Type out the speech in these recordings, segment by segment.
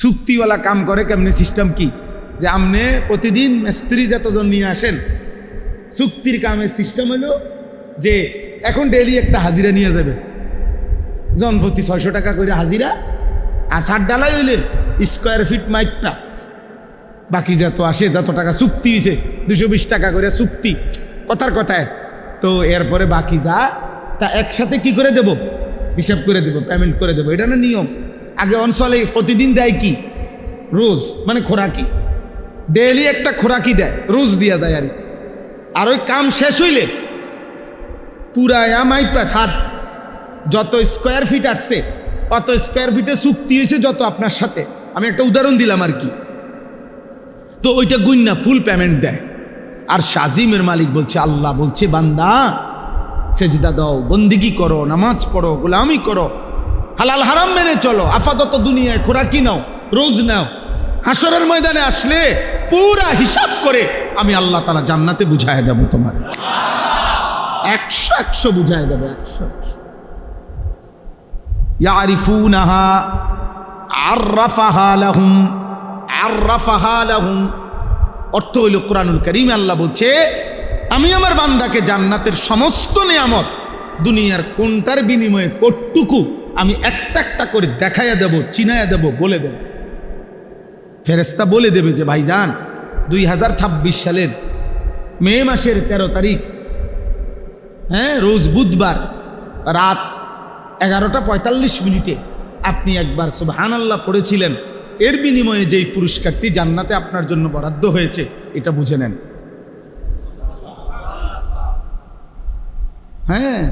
চুক্তিওয়ালা কাম করে কেমনি সিস্টেম কি, যে আপনি প্রতিদিন মিস্ত্রি যতজন নিয়ে আসেন, চুক্তির কামের সিস্টেম হলো যে এখন ডেইলি একটা হাজিরা নিয়ে যাবে, জনপ্রতি 600 টাকা করে হাজিরা, আর ছাদ ডালাই হইলে স্কোয়ার ফিট মাইটটা বাকি যত আসে, যত টাকা চুক্তি হয়েছে 220 টাকা করে চুক্তি, কথার কথায়। তো এরপরে বাকি যা তা একসাথে কি করে দেব, হিসাব করে দেব, পেমেন্ট করে দেবো, এটা না নিয়ম। আগে অঞ্চলে প্রতিদিন দেয় কি, রোজ, মানে খোরাকি, ডেইলি একটা খোরাকি দেয়, রোজ দিয়া যায়। আর ওই কাম শেষ হইলে পুরা মাইপা ছাদ যত স্কোয়ার ফিট আসছে অত স্কোয়ার ফিটে চুক্তি হয়েছে যত আপনার সাথে, আমি একটা উদাহরণ দিলাম আর কি। তো ওইটা গুইন্না ফুল পেমেন্ট দেয়। আর শাজিমের মালিক বলছে, আল্লাহ বলছে, বান্দা সেজদা দাও, বন্দিগি করো, নামাজ পড়ো, গোলামি করো, হালাল হারাম মেনে চলো, আপাতত দুনিয়ায় খোরাকি নাও, রোজ নাও, হাসরের ময়দানে আসলে পুরা হিসাব করে আমি আল্লাহ তাআলা জান্নাতে বুঝায় দেব, তোমার 100 বুঝায় দেব, 100। ইয়ারিফুনাহা আররাফাহা লাহুম, আররাফাহা লাহুম অর্থ হইল কোরআনুল কারীমে আল্লাহ বলছে, আমি আমার বান্দাকে জান্নাতের সমস্ত নিয়ামত দুনিয়ার কোনটার বিনিময়ে কতটুকু আমি একটা একটা করে দেখাইয়া দেব, চিনাইয়া দেব, বলে দেব। ফেরেশতা বলে দেবে যে ভাইজান 2026 সালের মে মাসের 13 তারিখ, হ্যাঁ, রোজ বুধবার রাত 11:45 আপনি একবার সুবহানাল্লাহ পড়েছিলেন, এর বিনিময়ে যেই পুরস্কারটি জান্নাতে আপনার জন্য বরাদ্দ হয়েছে এটা বুঝে নেন। হ্যাঁ,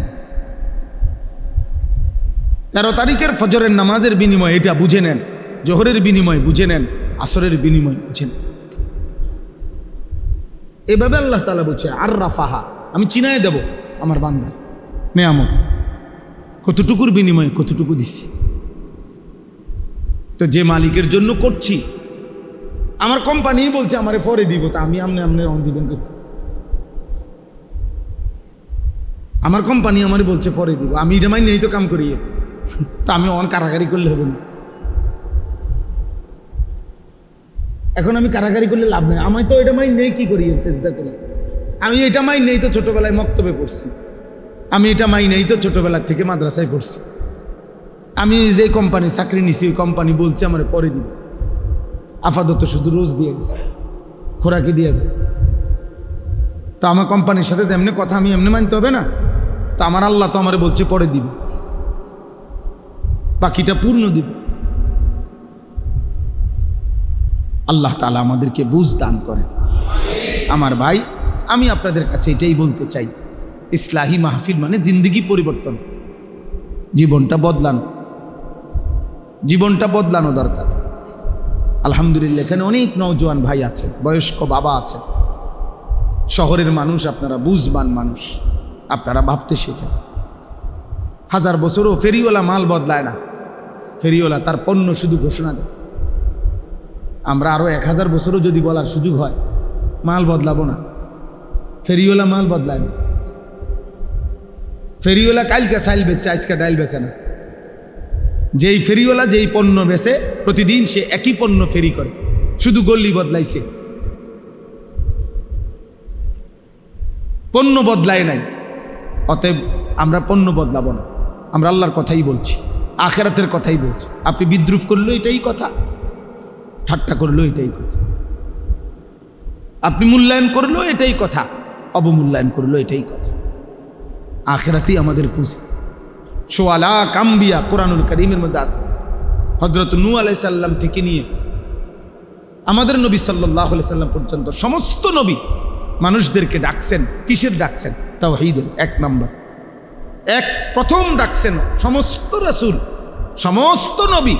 13 তারিখের ফজরের নামাজের বিনিময়ে এটা বুঝে নেন, জোহরের বিনিময়ে বুঝে নেন, আসরের বিনিময়ে বুঝে নেন। এভাবে আল্লাহ তাআলা বলছে আররাফাহা, আমি চিনায় দেব আমার বান্দা নেয়ামত, কতটুকুর বিনিময়ে কতটুকু দিচ্ছি। তো যে মালিকের জন্য করছি, আমার কোম্পানি বলছে আমারে পরে দিব, তা আমি আমনে অন দিবেন করতে, আমার কোম্পানি আমারে বলছে পরে দিব, আমি এটা মাইন নেই তো কাম করি, তা আমি অন কারাগারি করলে হবে না। এখন আমি কারাগারি করলে লাভ নেই, আমি তো এটা মাইন নেই, কি করি চেষ্টা করি, আমি এটা মাইন নেই তো ছোটবেলায় মক্তবে পড়ছি, আমি এটা মাইন নেই তো ছোটবেলা থেকে মাদ্রাসায় পড়ছি, আমি যে কোম্পানি চাকরি নিছি ওই কোম্পানি বলছে আমার পরে দিব, আপাতত শুধু রোজ দিয়ে গেছে, খোরাকি দিয়ে যায়। তো আমার কোম্পানির সাথে যেমনি কথা আমি এমনি মানতে হবে না, তো আমার আল্লাহ তো আমার বলছে পরে দিব, বাকিটা পূর্ণ দিব। আল্লাহ তাআলা আমাদেরকে বুঝ দান করেন। আমার ভাই, আমি আপনাদের কাছে এটাই বলতে চাই, ইসলাহি মাহফিল মানে জিন্দেগি পরিবর্তন, জীবনটা বদলানো, জীবনটা বদলানো দরকার। আলহামদুলিল্লাহ এখানে অনেক নওজোয়ান ভাই আছে, বয়স্ক বাবা আছে, শহরের মানুষ, আপনারা বুঝবান মানুষ, আপনারা ভাবতে শেখেন। 1000 বছরও ফেরিওয়ালা মাল বদলায় না, ফেরিওয়ালা তার পণ্য শুধু ঘোষণা দেয়। আমরা আরও 1000 বছরও যদি বলার সুযোগ হয় মাল বদলাবো না, ফেরিওয়ালা মাল বদলায় না। ফেরিওয়ালা কালকে চাইল বেচে, আজকে ডাইল বেচে না। যেই ফেরিওয়ালা যেই পণ্য বেচে প্রতিদিন সে একই পণ্য ফেরি করে, শুধু গল্লি বদলাইছে, পণ্য বদলায় নাই। অতএব আমরা পণ্য বদলাবো না, আমরা আল্লাহর কথাই বলছি, আখিরাতের কথাই বলছি। আপনি বিদ্রুপ করলেও এটাই কথা, ঠাট্টা করলেও এটাই কথা, আপনি মূল্যায়ন করলেও এটাই কথা, অবমূল্যায়ন করলেও এটাই কথা। আখিরাতেই আমাদের পুঁজি। সোয়ালা কাম্বিয়া কোরআনুল কারীমের মধ্যে আছে। হযরত নূহ আলাইহিস সালাম থেকে নিয়ে আমাদের নবী সাল্লাল্লাহু আলাইহি সাল্লাম পর্যন্ত সমস্ত নবী মানুষদেরকে ডাকছেন, কিসের ডাকছেন? তাওহীদের। 1 নম্বর, প্রথম ডাকছেন সমস্ত রাসূল, সমস্ত নবী,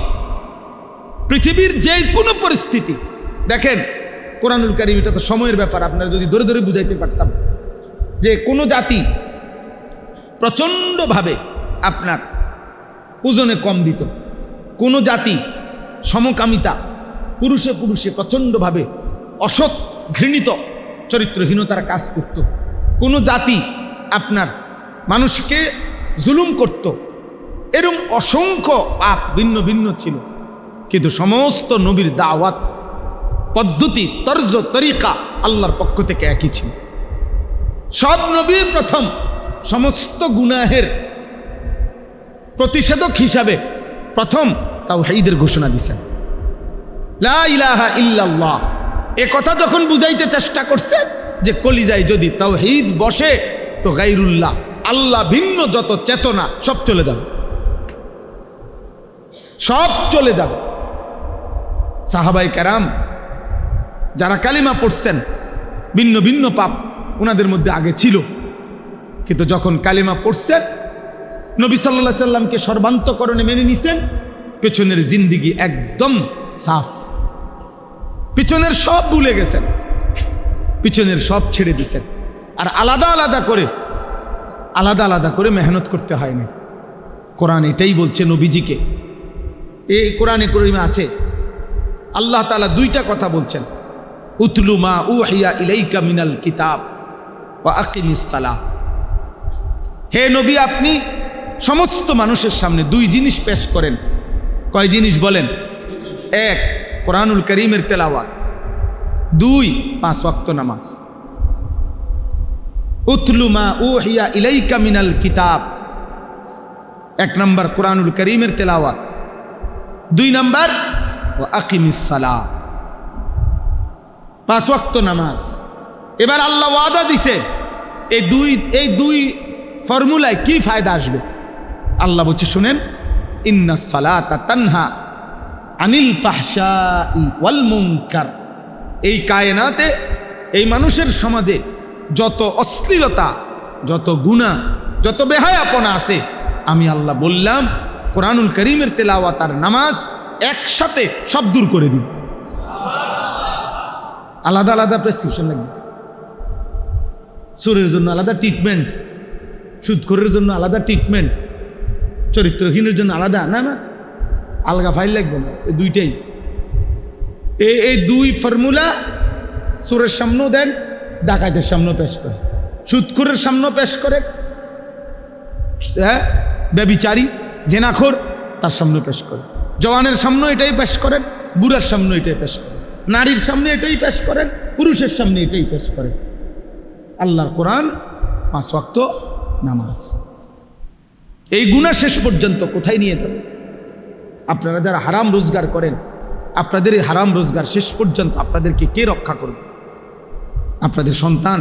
পৃথিবীর যে কোনো পরিস্থিতি। দেখেন কোরআনুল কারীম, এটা তো সময়ের ব্যাপার, আপনারা যদি ধরে ধরে বুঝাইতে পারতাম যে কোনো জাতি প্রচণ্ডভাবে আপনার ওজনে কম দিত, কোনো জাতি সমকামিতা, পুরুষে পুরুষে প্রচণ্ডভাবে অসৎ ঘৃণিত চরিত্রহীনতার কাজ করত, কোনো জাতি আপনার মানুষকে জুলুম করত, এরকম অসংখ্য পাপ ভিন্ন ভিন্ন ছিল। কিন্তু সমস্ত নবীর দাওয়াত পদ্ধতি, তর্জ, তরিকা আল্লাহর পক্ষ থেকে একই ছিল। সব নবীর প্রথম সমস্ত গুনাহের প্রতিষেধক হিসাবে প্রথম তাওহীদের ঘোষণা দিয়েছেন, লা ইলাহা ইল্লাল্লাহ। এ কথা যখন বুঝাইতে চেষ্টা করছেন যে কলিজায় যদি তাওহীদ বসে তো গায়রুল্লাহ, আল্লাহ ভিন্ন যত চেতনা সব চলে যাবে, সব চলে যাবে। সাহাবায়ে কেরাম যারা কালিমা পড়ছেন, ভিন্ন ভিন্ন পাপ ওনাদের মধ্যে আগে ছিল, কিন্তু যখন কালিমা পড়ছেন নবী সাল্লাল্লাহু আলাইহি সাল্লামকে সর্বান্তকরণে মেনে নিছেন, পেছনের জিন্দিগি একদম সাফ, পিছনের সব ভুলে গেছেন, পিছনের সব ছেড়ে দিছেন। আর আলাদা আলাদা করে মেহনত করতে হয়নি। কোরআন এটাই বলছে নবীজিকে। এই কোরআনে কারিমে আছে আল্লাহ তাআলা দুইটা কথা বলছেন, উতলু মা উহিয়া ইলাইকা মিনাল কিতাব ওয়া আকিমিস সালাহ। হে নবী, আপনি সমস্ত মানুষের সামনে দুই জিনিস পেশ করেন। কয় জিনিস বলেন? এক, কোরআনুল কারীমের তেলাওয়াত, দুই, 5 ওয়াক্ত নামাজ। উতলু মা উহিয়া ইলাইকা মিনাল কিতাব, 1 নম্বর কোরআনুল কারীমের তেলাওয়াত, 2 নম্বর ওয়া আকিমিস সালাহ, 5 ওয়াক্ত নামাজ। এবার আল্লাহ ওয়াদা দিছে এই দুই ফর্মুলায় কি ফায়দা আসবে। আল্লাহ বলছে শুনেন, ইন্নাস সালাতা তানহা আনিল ফাহশাই ওয়াল মুনকার। এই কায়নাতে, এই মানুষের সমাজে যত অশ্লীলতা, যত গুনাহ, যত বেহায়াপনা আছে, আমি আল্লাহ বললাম কোরআনুল কারীমের তেলাওয়াত আর নামাজ একসাথে সব দূর করে দিন। আলাদা আলাদা প্রেসক্রিপশন লাগবে। চোরের জন্য আলাদা ট্রিটমেন্ট, সুদখোরের জন্য আলাদা ট্রিটমেন্ট, চরিত্রহীনের জন্য আলাদা, না না, আলগা ফাইল লাগবে না। এই দুইটাই, এই দুই ফর্মুলা চোরের সামনেও দেন, ডাকাতের সামনেও পেশ করে, সুদখোরের সামনেও পেশ করে, হ্যাঁ, ব্যভিচারী জেনাখোর তার সামনে পেশ করে, জওয়ানের সামনে এটাই পেশ করেন, বুড়ার সামনে এটাই পেশ করেন, নারীর সামনে এটাই পেশ করেন, পুরুষের সামনে এটাই পেশ করেন। আল্লাহর কোরআন, 5 ওয়াক্ত নামাজ। এই গুনাহ শেষ পর্যন্ত কোথায় নিয়ে যাবে? আপনারা যারা হারাম রোজগার করেন, আপনাদের এই হারাম রোজগার শেষ পর্যন্ত আপনাদেরকে কে রক্ষা করবে? আপনাদের সন্তান,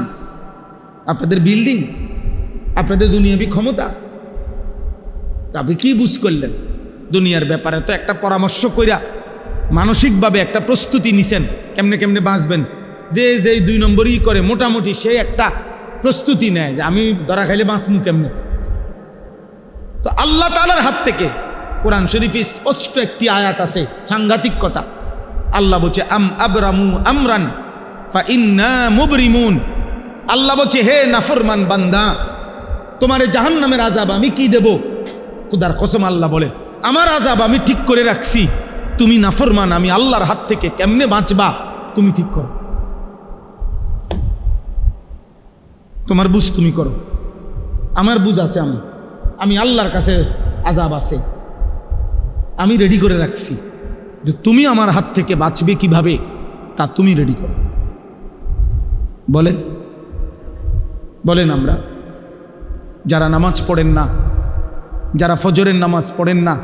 আপনাদের বিল্ডিং, আপনাদের দুনিয়াবি ক্ষমতা। আপনি কি বুঝ করলেন? দুনিয়ার ব্যাপারে তো একটা পরামর্শ কইরা মানসিকভাবে একটা প্রস্তুতি নিছেন, কেমনে কেমনে বাঁচবেন। যে 2 নম্বরই করে মোটামুটি সে একটা প্রস্তুতি নেয় যে আমি ধরা খাইলে বাঁচমু কেমনে। তো আল্লাহ তাআলার হাত থেকে কোরআন শরীফে স্পষ্ট একটি আয়াত আছে, সাংঘাতিক কথা। আল্লাহ বলছে আম আবরামু আমরান ফা ইন্না মুবরিমুন। আল্লাহ বলছে হে নাফরমান বান্দা, তোমার জাহান্নামের আযাব আমি কি দেব? খুদার কসম আল্লাহ বলে আমার আযাব আমি ঠিক করে রাখছি, তুমি নাফরমান, আমি আল্লাহর হাত থেকে কেমনে বাঁচবা তুমি ঠিক করো, তোমার বুঝ তুমি করো, আমার বুঝ আছে, আমি আল্লাহর কাছে আযাব আছে, আমি রেডি করে রাখছি, যে তুমি আমার হাত থেকে বাঁচবে কিভাবে তা তুমি রেডি করো। বলেন আমরা যারা নামাজ পড়েন না, যারা ফজরের নামাজ পড়েন না,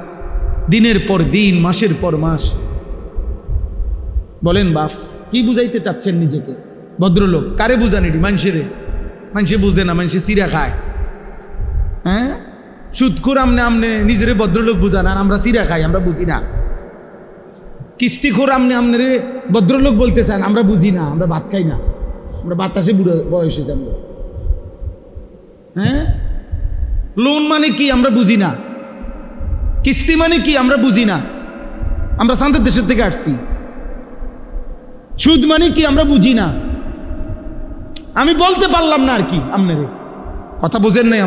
দিনের পর দিন, মাসের পর মাস, বলেন বাপ কি বুঝাইতে চাচ্ছেন নিজেকে? ভদ্রলোক কারে বুঝান? এটি মানুষে বুঝে না, মানুষে চিরা খায়। হ্যাঁ, সুদখোর আমনে নিজেরে ভদ্রলোক বুঝান, আর আমরা চিরা খাই, আমরা বুঝি না। কিস্তিখোর আমনে ভদ্রলোক বলতে চান, আমরা বুঝি না, আমরা ভাত খাই না, আমরা বাতাসে বুড়ো বয়সে যাব। হ্যাঁ, লোন মানে কি আমরা বুঝি না, কিস্তি মানে কি আমরা বুঝি না, আমরা শান্তির দেশের থেকে আসছি। সুদ মানে কি আমরা বুঝি না, আমি বলতে পারলাম না আর কি। আপনার কথা বোঝেন নাই,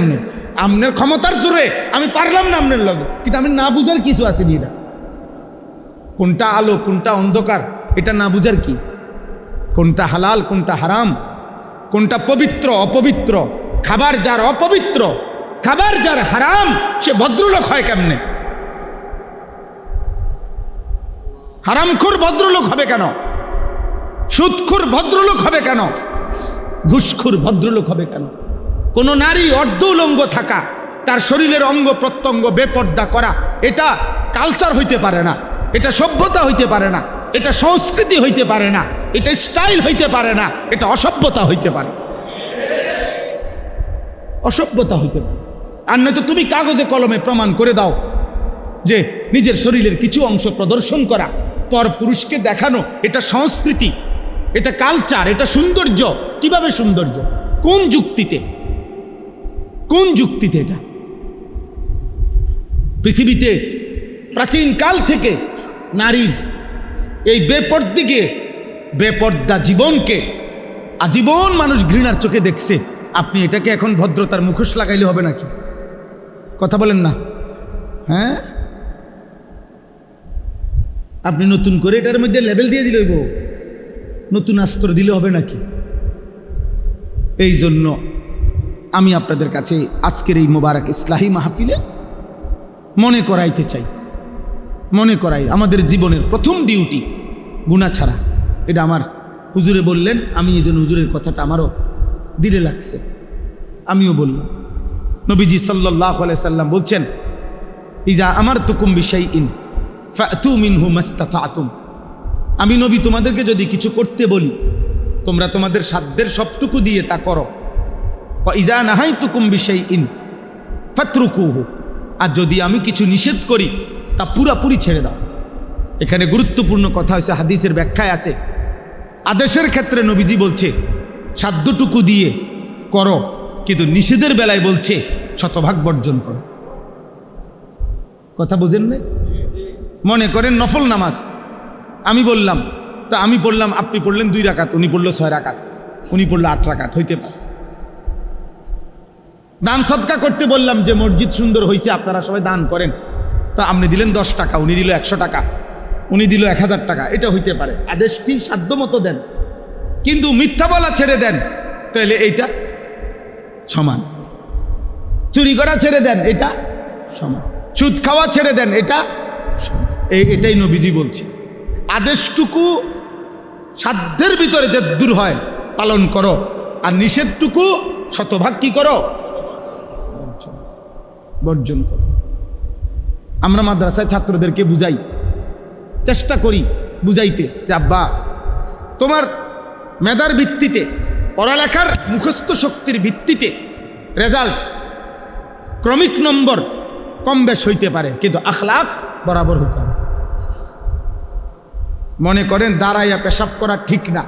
আপনার ক্ষমতার জোরে আমি পারলাম না আপনার লগে, কিন্তু আমি না বুঝার কিছু আছে নি। এটা কোনটা আলো কোনটা অন্ধকার এটা না বুঝার কি? কোনটা হালাল কোনটা হারাম, কোনটা পবিত্র অপবিত্র, খাবার যার অপবিত্র, খাবার যার হারাম, সে ভদ্রলোক হয় কেমনে? হারামখোর ভদ্রলোক হবে কেন? সুদখোর ভদ্রলোক হবে কেন? ঘুষখোর ভদ্রলোক হবে কেন? কোন নারী অর্ধ উলঙ্গ থাকা, তার শরীরের অঙ্গ প্রত্যঙ্গ বেপর্দা করা, এটা কালচার হইতে পারে না, এটা সভ্যতা হইতে পারে না, এটা সংস্কৃতি হইতে পারে না, এটা স্টাইল হইতে পারে না, এটা অসভ্যতা হইতে পারে, অসভ্যতা হইতে পারে। আর নয়তো তুমি কাগজে কলমে প্রমাণ করে দাও যে নিজের শরীরের কিছু অংশ প্রদর্শন করা, পর পুরুষকে দেখানো, এটা সংস্কৃতি, এটা কালচার, এটা সৌন্দর্য। কিভাবে সৌন্দর্য? কোন যুক্তিতে? কোন যুক্তিতে? এটা পৃথিবীতে প্রাচীন কাল থেকে নারীর এই বেপর্দা জীবনকে আজীবন মানুষ ঘৃণার চোখে দেখছে। আপনি এটাকে এখন ভদ্রতার মুখোশ লাগাইলে হবে নাকি? কথা বলেন না? হ্যাঁ, আপনি নতুন করে এটার মধ্যে লেবেল দিয়ে দিলে হইব, নতুন অস্ত্র দিলে হবে নাকি? এই জন্য আমি আপনাদের কাছে আজকের এই মোবারক ইসলাহি মাহফিলে মনে করাইতে চাই, মনে করাই আমাদের জীবনের প্রথম ডিউটি গুনাহ ছাড়া। এটা আমার হুজুরে বললেন, আমি এই জন্য হুজুরের কথাটা আমারও দিলে লাগছে, আমিও বললাম। নবীজি সাল্লাল্লাহু আলাইহি সাল্লাম বলছেন, ইজা আমারতুকুম বিশাইইন ফাতু মিনহু মাসতাতাতুম। আমি নবী তোমাদেরকে যদি কিছু করতে বলি, তোমরা তোমাদের সাধ্যের সবটুকু দিয়ে তা করো। ওয়া ইজা নাহাইতুকুম বিশাইইন ফাতরুকুহু। আর যদি আমি কিছু নিষেধ করি তা পুরাপুরি ছেড়ে দাও। এখানে গুরুত্বপূর্ণ কথা হয়েছে, হাদিসের ব্যাখ্যায় আছে, আদেশের ক্ষেত্রে নবীজি বলছে সাধ্যটুকু দিয়ে করো, কিন্তু নিষেধের বেলায় বলছে শতভাগ বর্জন করো। কথা বুঝেন না? মনে করেন নফল নামাজ আমি বললাম, তো আমি পড়লাম, আপনি পড়লেন 2 রাকাত, উনি পড়লো 6 রাকাত, উনি পড়লো 8 রাকাত, হইতে পারে। দান সদকা করতে বললাম যে মসজিদ সুন্দর হয়েছে, আপনারা সবাই দান করেন, তো আপনি দিলেন 10 টাকা, উনি দিল 100 টাকা, উনি দিল 1000 টাকা, এটা হইতে পারে। আদেশটি সাধ্য মতো দেন, কিন্তু মিথ্যা বলা ছেড়ে দেন, তাহলে এইটা সমান। চুরি করা ছেড়ে দেন, এটা সমান। সুদ খাওয়া ছেড়ে দেন, এটা সমান। এটাই নবীজি বলছে, আদেশটুকু সাধ্যের ভিতরে যে দূর হয় পালন করো, আর নিষেধটুকু শতভাগ কি করো? বর্জন করো। আমরা মাদ্রাসায় ছাত্রদেরকে বুঝাই, চেষ্টা করি বুঝাইতে যে আব্বা, তোমার মেধার ভিত্তিতে, পড়ালেখার মুখস্থ শক্তির ভিত্তিতে রেজাল্ট, ক্রমিক নম্বর কম বেশ হইতে পারে, কিন্তু আখলাক বরাবর হইতে হবে। মনে করেন দাঁড়াইয়া পেশাব করা ঠিক না,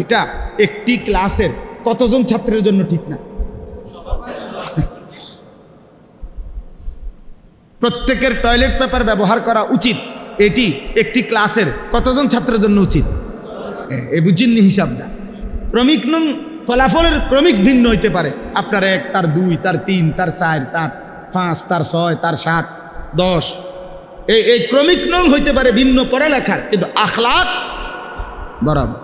এটা একটি ক্লাসের কতজন ছাত্রের জন্য ঠিক না? প্রত্যেকের টয়লেট পেপার ব্যবহার করা উচিত, এটি একটি ক্লাসের কতজন ছাত্রের জন্য উচিত? এ বুঝিনি হিসাবটা। ক্রমিক নং ফলাফলের ক্রমিক ভিন্ন হইতে পারে, আপনার 1, তার 2, তার 3, তার 4, তার 5, তার 6, তার 7, 10, এই ক্রমিক নং হইতে পারে ভিন্ন পড়ালেখার, কিন্তু আখলাক বরাবর।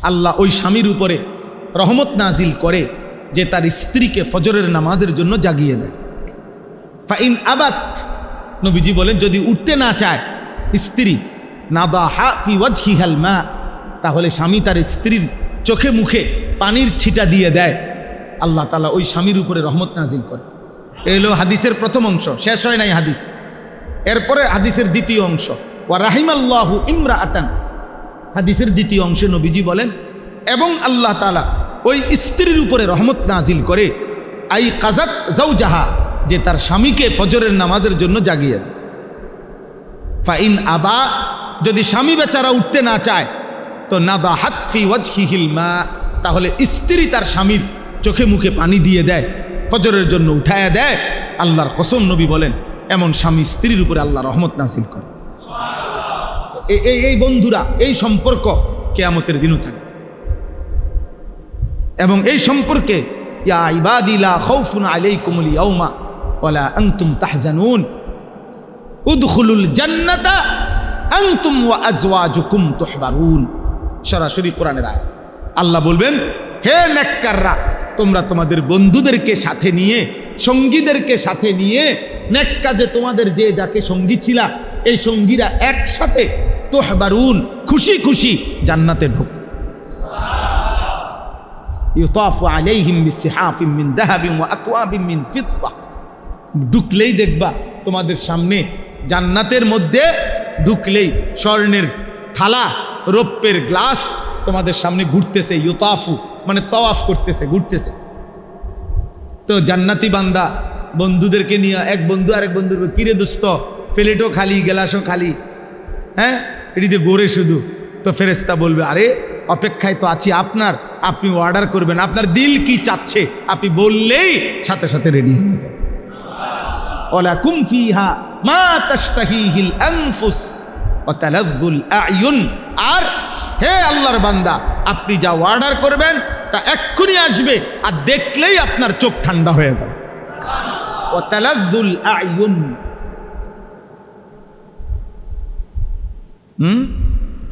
আল্লাহ ওই স্বামীর উপরে রহমত নাজিল করে যে তার স্ত্রীকে ফজরের নামাজের জন্য জাগিয়ে দেয়। ফাইন আবাত, নবীজি বলেন যদি উঠতে না চায় স্ত্রী, নাদাহা ফি ওয়াজহিহাল মা, তাহলে স্বামী তার স্ত্রীর চোখে মুখে পানির ছিটা দিয়ে দেয়, আল্লাহ তাআলা ওই স্বামীর উপরে রহমত নাজিল করে। এই হলো হাদিসের প্রথম অংশ, শেষ হয় নাই হাদিস। এরপরে হাদিসের দ্বিতীয় অংশ, ওয়া রাহিমাল্লাহু ইমরাআতান, হাদিসের দ্বিতীয় অংশে নবীজি বলেন এবং আল্লাহ তাআলা ওই স্ত্রীর উপরে রহমত নাজিল করে, আই কাজাত জাওজাহা, যে তার স্বামীকে ফজরের নামাজের জন্য জাগিয়ে দেয়। ফাইন আবা, যদি স্বামী বেচারা উঠতে না চায়, তো নাদাহাত ফি ওয়াজহিহিল মা, তাহলে স্ত্রী তার স্বামীর চোখে মুখে পানি দিয়ে দেয়, ফজরের জন্য উঠায়া দেয়। আল্লাহর কসম, নবী বলেন এমন স্বামী স্ত্রীর উপরে আল্লাহ রহমত নাজিল করে। এই বন্ধুরা, এই সম্পর্ক কিয়ামতের দিনও থাকবে। এবং এই সম্পর্কে ইয়া ইবাদি লা খাউফুন আলাইকুমুল ইয়াউমা ওয়ালা আনতুম তাহজানুন উদখুলুল জান্নাতা আনতুম ওয়া আজওয়াজুকুম তুহবারুন। সরাসরি কোরআনের আয়াত। আল্লাহ বলবেন, হে নেককাররা, তোমরা তোমাদের বন্ধুদেরকে সাথে নিয়ে, সঙ্গীদেরকে সাথে নিয়ে, নেক কাজে তোমাদের যে যাকে সঙ্গী ছিলা এই সঙ্গীরা একসাথে তুহবারুন খুশি খুশি জান্নাতে ঢুক। ইউতাফু আলাইহিম বিসিহাফিম মিন যাহাবিন ওয়া আকওয়াবিন মিন ফিদ্দা। ঢুকলেই দেখবা তোমাদের সামনে জান্নাতের মধ্যে ঢুকলেই স্বর্ণের থালা, রৌপ্যের গ্লাস তোমাদের সামনে ঘুরতেছে। ইউতাফু মানে তাওয়াফ করতেছে, ঘুরতেছে। তো জান্নাতি বান্দা বন্ধুদেরকে নিয়ে এক বন্ধু আরেক বন্ধুর কিরে দোস্ত প্লেটও খালি গ্লাসও খালি, হ্যাঁ এটিতে গোরে শুধু। তো ফেরেশতা বলবে আরে অপেক্ষায় তো আছি আপনার, আপনি অর্ডার করবেন, আপনার দিল কি চাচ্ছে আপনি বললেই সাথে সাথে রেডি হয়ে যাবে। ওয়ালাকুম ফিহা মা তাশতাহিহিল আনফুস ওয়া তালাযযুল আ'য়ুন। আর হে আল্লাহর বান্দা আপনি যা অর্ডার করবেন তা এক্ষুনি আসবে, আর দেখলেই আপনার চোখ ঠান্ডা হয়ে যাবে। ওয়া তালাযযুল আ'য়ুন।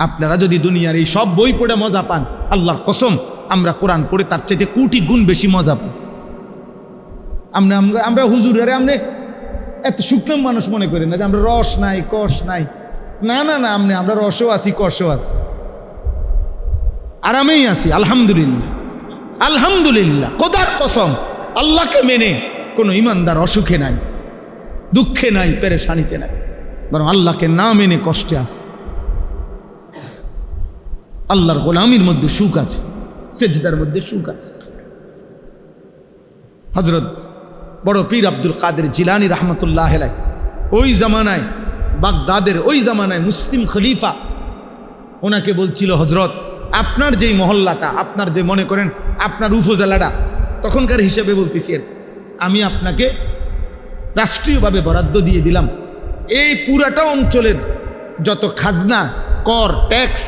আপনারা যদি দুনিয়ার এই সব বই পড়ে মজা পান, আল্লাহর কসম আমরা কোরআন পড়ে তার চাইতে কোটি গুণ বেশি মজা পাই। আমরা হুজুরে আমরা এত শুকনো মানুষ মনে করি না যে আমরা রস নাই কষ নাই, না না না, আমরা রসও আছি কষও আছি, আরামেই আছি আলহামদুলিল্লাহ। আলহামদুলিল্লাহ খোদার কসম আল্লাহকে মেনে কোনো ইমানদার অসুখে নাই, দুঃখে নাই, পেরেশানিতে নাই, বরং আল্লাহকে না মেনে কষ্টে আছে। আল্লাহর গোলামির মধ্যে সুখ আছে, সেজদার মধ্যে সুখ আছে। হযরত বড় পীর আব্দুল কাদের জিলানী রহমতুল্লাহ আলাইহি ওই জামানায় বাগদাদের ওই জামানায় মুসলিম খলিফা ওনাকে বলছিল, হযরত আপনার যেই মহল্লাটা, আপনার যে মনে করেন আপনার উপজেলাটা, তখনকার হিসেবে বলতেছি আর আমি আপনাকে রাষ্ট্রীয়ভাবে বরাদ্দ দিয়ে দিলাম, এই পুরাটা অঞ্চলের যত খাজনা কর ট্যাক্স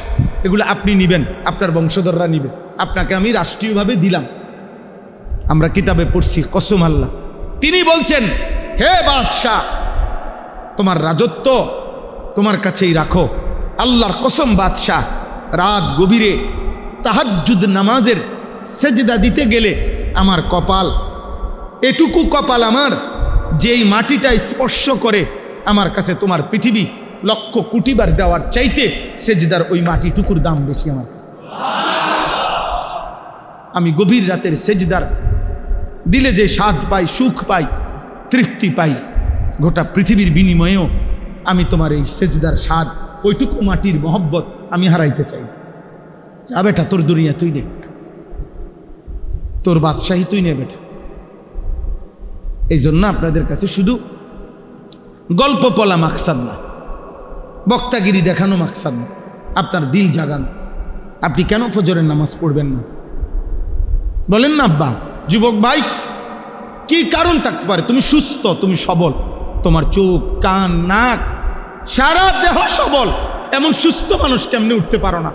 এগুলো আপনি নেবেন, আপনার বংশধররা নেবে, আপনাকে আমি রাষ্ট্রীয়ভাবে দিলাম। আমরা কিতাবে পড়ছি কসম আল্লাহ। তিনি বলছেন হে বাদশাহ তোমার রাজত্ব তোমার কাছেই রাখো, আল্লাহর কসম বাদশাহ রাত গভীরে তাহাজ্জুদ নামাজের সেজদা দিতে গেলে আমার কপাল, এটুকু কপাল আমার, যেই মাটিটা স্পর্শ করে আমার কাছে তোমার পৃথিবী লক্ষ কোটি বার দেওয়ার চাইতে সেজদার ওই মাটিটুকুর দাম বেশি আমার। আমি গভীর রাতের সেজদার দিলে যে স্বাদ পাই, সুখ পাই, তৃপ্তি পাই, গোটা পৃথিবীর বিনিময়েও আমি তোমার এই সেজদার স্বাদ, ওইটুকু মাটির মহব্বত আমি হারাইতে চাই। যা বেটা তোর দুনিয়া তুই নে, তোর বাদশাহী তুই নে বেটা। এই জন্য আপনাদের কাছে শুধু গল্প বলা মাকসাদ না, বক্তাগিরি দেখানো মাকসাদ না, আপনার দিল জাগানো। আপনি কেন ফজরের নামাজ পড়বেন না বলেন না আব্বা? যুবক ভাই, কি কারণ থাকতে পারে? তুমি সুস্থ, তুমি সবল, তোমার চোখ কান নাক সারা দেহ সবল, এমন সুস্থ মানুষ কেমনে উঠতে পারো না?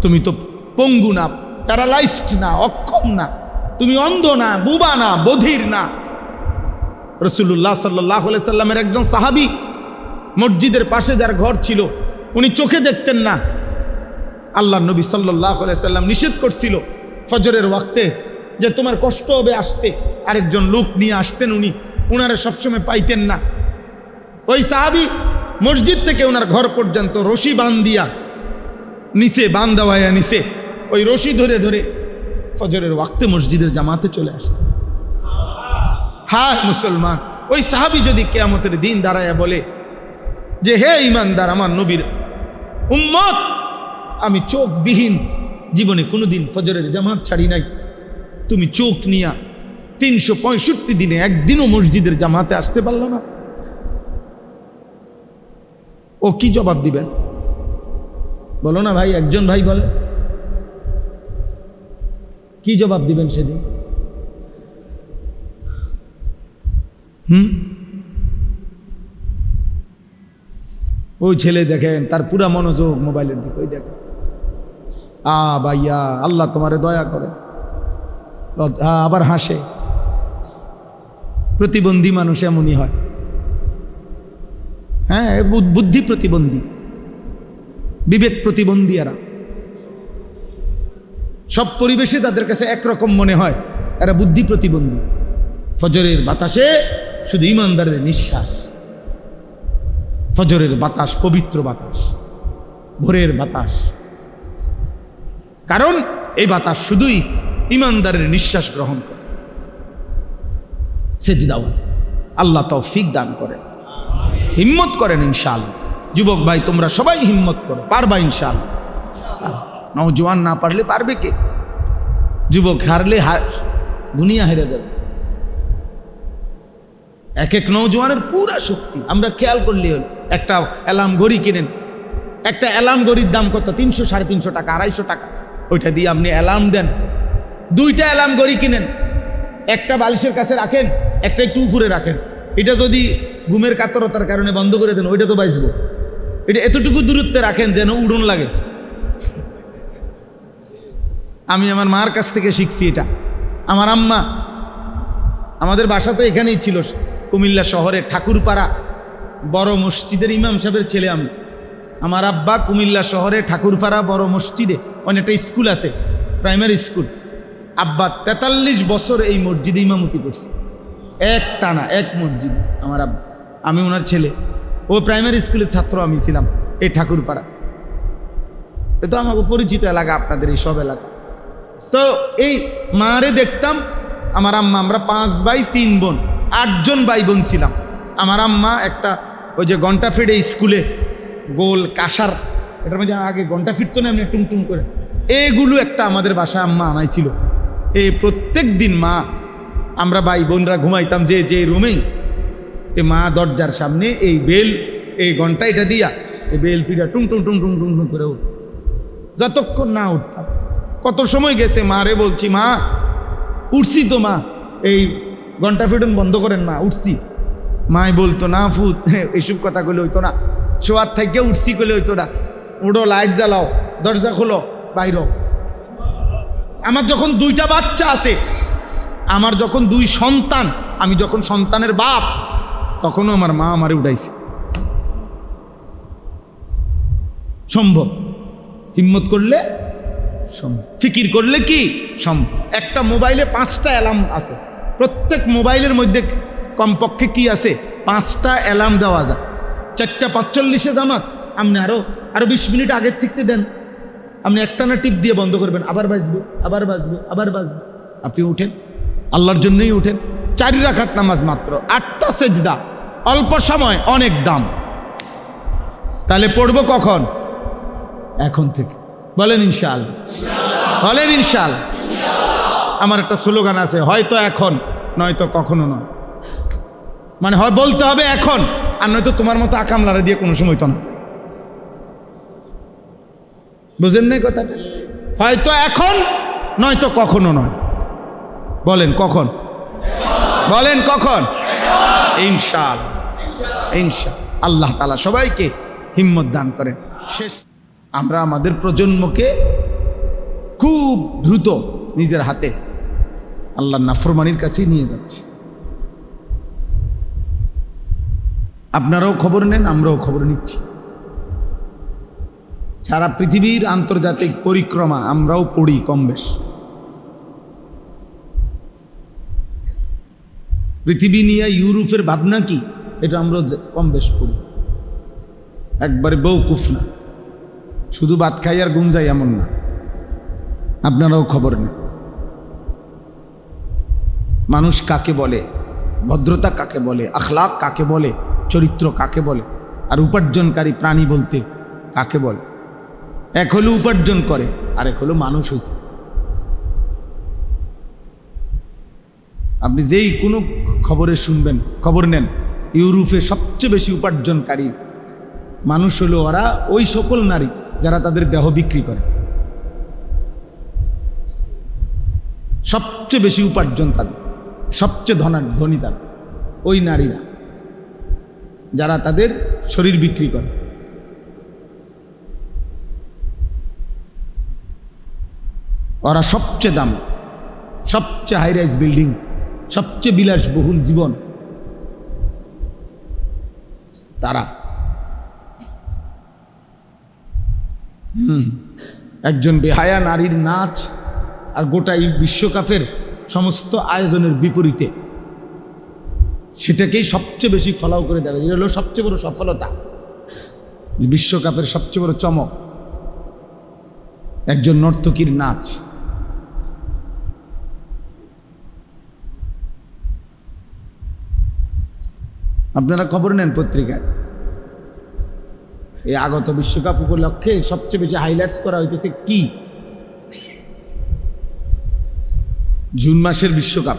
তুমি তো পঙ্গু না, প্যারালাইজড না, অক্ষম না, তুমি অন্ধ না, বুবা না, বধির না। রাসূলুল্লাহ সাল্লাল্লাহু আলাইহি সাল্লামের একজন সাহাবী, মসজিদের পাশে যার ঘর ছিল, উনি চোখে দেখতেন না। আল্লাহর নবী সাল্লাল্লাহু আলাইহি সাল্লাম নিষেধ করছিল ফজরের ওয়াক্তে যে তোমার কষ্ট হবে আসতে, আরেকজন লোক নিয়ে আসতেন, উনারা সবসময় পাইতেন না। ওই সাহাবী মসজিদ থেকে ওনার ঘর পর্যন্ত রশি বান্ধিয়া নিচে বান্ধাওয়াইয়া নিচে ওই রশি ধরে ধরে ফজরের ওয়াক্তে মসজিদের জামাতে চলে আসতেন। হ্যাঁ মুসলমান, ওই সাহাবী যদি কিয়ামতের দিন দাঁড়ায়া বলে যে হে ঈমানদার আমার নবীর উম্মত, আমি চোখবিহীন জীবনে কোনোদিন ফজরের জামাত ছাড়ি নাই, তুমি চোখ নিয়া 365 দিনে একদিনও মসজিদের জামাতে আসতে পারলো না, ও কি জবাব দিবেন? বলো না ভাই, একজন ভাই বলে কি জবাব দিবেন সেদিন? ওই ছেলে দেখেন তার পুরা মনোযোগ মোবাইলের দিকে, ওই দেখেন ভাইয়া আল্লাহ তোমারে দয়া করে, আবার হাসে। প্রতিবন্ধী মানুষ এমনই হয়, হ্যাঁ বুদ্ধি প্রতিবন্ধী, বিবেক প্রতিবন্ধী। এরা সব পরিবেশে তাদের কাছে একরকম মনে হয়, এরা বুদ্ধি প্রতিবন্ধী। ফজরের বাতাসে শুধু ইমানদারের নিঃশ্বাস, ফজরের বাতাস, পবিত্র বাতাস, ভোরের বাতাস। কারণ এই বাতাস শুধুই ইমানদারের নিঃশ্বাস গ্রহণ করে। সেজদাও আল্লাহ তৌফিক দান করেন, হিম্মত করেন ইনশাআল্লাহ। যুবক ভাই তোমরা সবাই হিম্মত করো, পারবা ইনশাআল্লাহ। নওজোয়ান না পারলে পারবে কে? যুবক হারলে দুনিয়া হেরে যাবে। এক এক নওজোয়ানের পুরা শক্তি আমরা খেয়াল করলে হল। একটা অ্যালার্ম ঘড়ি কিনেন, একটা অ্যালার্ম ঘড়ির দাম কত? 300, 350 টাকা, 250 টাকা। ওইটা দিয়ে আপনি অ্যালার্ম দেন। 2টা অ্যালার্ম ঘড়ি কিনেন, একটা বালিশের কাছে রাখেন, একটা একটু উপরে রাখেন। এটা যদি ঘুমের কাতরতার কারণে বন্ধ করে দেন, ওইটা তো বাঁচবো। এটা এতটুকু দূরত্বে রাখেন যেন উড়ন লাগে। আমি আমার মার কাছ থেকে শিখছি এটা। আমার আম্মা, আমাদের বাসা তো এখানেই ছিল, কুমিল্লা শহরে ঠাকুরপাড়া বড় মসজিদের ইমাম সাহেবের ছেলে আমি। আমার আব্বা কুমিল্লা শহরে ঠাকুরপাড়া বড় মসজিদে অনেকটা স্কুল আছে, প্রাইমারি স্কুল। আব্বা 43 বছর এই মসজিদে ইমামতি করছে, এক টানা, এক মসজিদ। আমার আব্বা, আমি ওনার ছেলে। ও প্রাইমারি স্কুলের ছাত্র, আমি ছিলাম এই ঠাকুরপাড়া। এ তো আমার পরিচিত এলাকা, আপনাদের এই সব এলাকা। তো এই মারে দেখতাম, আমার আম্মা, আমরা 5 ভাই 3 বোন, 8 জন ভাই বোন ছিলাম। আমার আম্মা একটা ওই যে ঘন্টা ফিরে স্কুলে গোল কাঁসার, এটার মধ্যে আগে ঘন্টা ফিরতো না এমনি টুমটুম করে, এগুলো একটা আমাদের বাসায় আম্মা আনাইছিল। এই প্রত্যেক দিন মা, আমরা ভাই বোনরা ঘুমাইতাম যে রুমেই, এ মা দরজার সামনে এই বেল, এই ঘন্টা এটা দিয়া এই বেল ফিরা টুম টুম টুম টুম টুম টুম করে উঠ, যতক্ষণ না উঠতাম। কত সময় গেছে মারে বলছি, মা উঠছি তো, মা এই ঘন্টা ফিটুন বন্ধ করেন, মা উঠছি। মাই বলতো না ফুত, এইসব কথা কইলে হইতো না, শোয়ার থেকে উঠছি কইলে হইতো না, উঠো, লাইট জ্বালাও, দরজা খোলো, বাইর। আমার যখন 2টা বাচ্চা আছে, আমার যখন 2 সন্তান, আমি যখন সন্তানের বাপ, তখনও আমার মা আমারে উঠাইছে। সম্ভব, হিম্মত করলে সম্ভব, ফিকির করলে কি সম্ভব। একটা মোবাইলে 5টা অ্যালার্ম আছে, প্রত্যেক মোবাইলের মধ্যে কমপক্ষে কি আছে? 5টা অ্যালার্ম দেওয়া যায়। 4:45 জামাত, আপনি আরো 20 মিনিট আগের থেকে দেন। আপনি একটানা টিপ দিয়ে বন্ধ করবেন, আবার বাজবে, আবার বাজবে, আবার বাজবে। আপনি উঠেন, আল্লাহর জন্যই উঠেন। 4 রাকাত নামাজ মাত্র, 8টা সেজদা, অল্প সময়, অনেক দাম। তাহলে পড়বো কখন? এখন থেকে। বলেন ইনশাআল্লাহ, বলেন ইনশাআল্লাহ। আমার একটা স্লোগান আছে, হয়তো এখন, নয়তো কখনো নয়। মানে হয় বলতে হবে এখন, আর নয়তো তোমার মতো আকামলারে দিয়ে কোনো সময় তো না। বুঝেন নাই কথাটা? হয়তো এখন, নয়তো কখনো নয়। বলেন কখন? বলেন কখন? ইনশাআল্লাহ, ইনশাআল্লাহ। আল্লাহ তাআলা সবাইকে হিম্মত দান করেন। শেষ, আমরা আমাদের প্রজন্মকে খুব দ্রুত নিজের হাতে আল্লাহর নাফরমানির কাছেই নিয়ে যাচ্ছে। আপনারাও খবর নেন, আমরাও খবর নিচ্ছি। সারা পৃথিবীর আন্তর্জাতিক পরিক্রমা আমরাও পড়ি কম বেশ। পৃথিবী নিয়ে ইউরোপের ভাবনা কি, এটা আমরা কম বেশ পড়ি। একবারে বেওকুফ না, শুধু ভাত খাই আর ঘুম যাই এমন না। আপনারাও খবর নেন। মানুষ কাকে বলে, ভদ্রতা কাকে বলে, আখলাক কাকে বলে, চরিত্র কাকে বলে, আর উপার্জনকারী প্রাণী বলতে কাকে বলে। এক হলো উপার্জন করে, আর এক হলো মানুষ হয়েছে। আপনি যেই কোনো খবরে শুনবেন, খবর নেন, ইউরোপে সবচেয়ে বেশি উপার্জনকারী মানুষ হলো ওরা, ওই সকল নারী যারা তাদের দেহ বিক্রি করে। সবচেয়ে বেশি উপার্জন তাদের, সবচেয়ে ধনী তারা ওই নারীরা যারা তাদের শরীর বিক্রি করে। ওরা সবচেয়ে দামি, সবচেয়ে হাই রাইজ বিল্ডিং, সবচেয়ে বিলাসবহুল জীবন তারা। একজন বেহায়া নারীর নাচ আর গোটা এই বিশ্বকাপের সমস্ত আয়োজনের বিপরীতে সেটাকেই সবচেয়ে বেশি ফলাও করে দেখা যায়। এটা হলো সবচেয়ে বড় সফলতা। বিশ্বকাপের সবচেয়ে বড় চমক একজন নর্তকীর নাচ। আপনারা খবর নেন পত্রিকায়, এই আগত বিশ্বকাপ উপলক্ষে সবচেয়ে বেশি হাইলাইটস করা হইতেছে কি? জুন মাসের বিশ্বকাপ।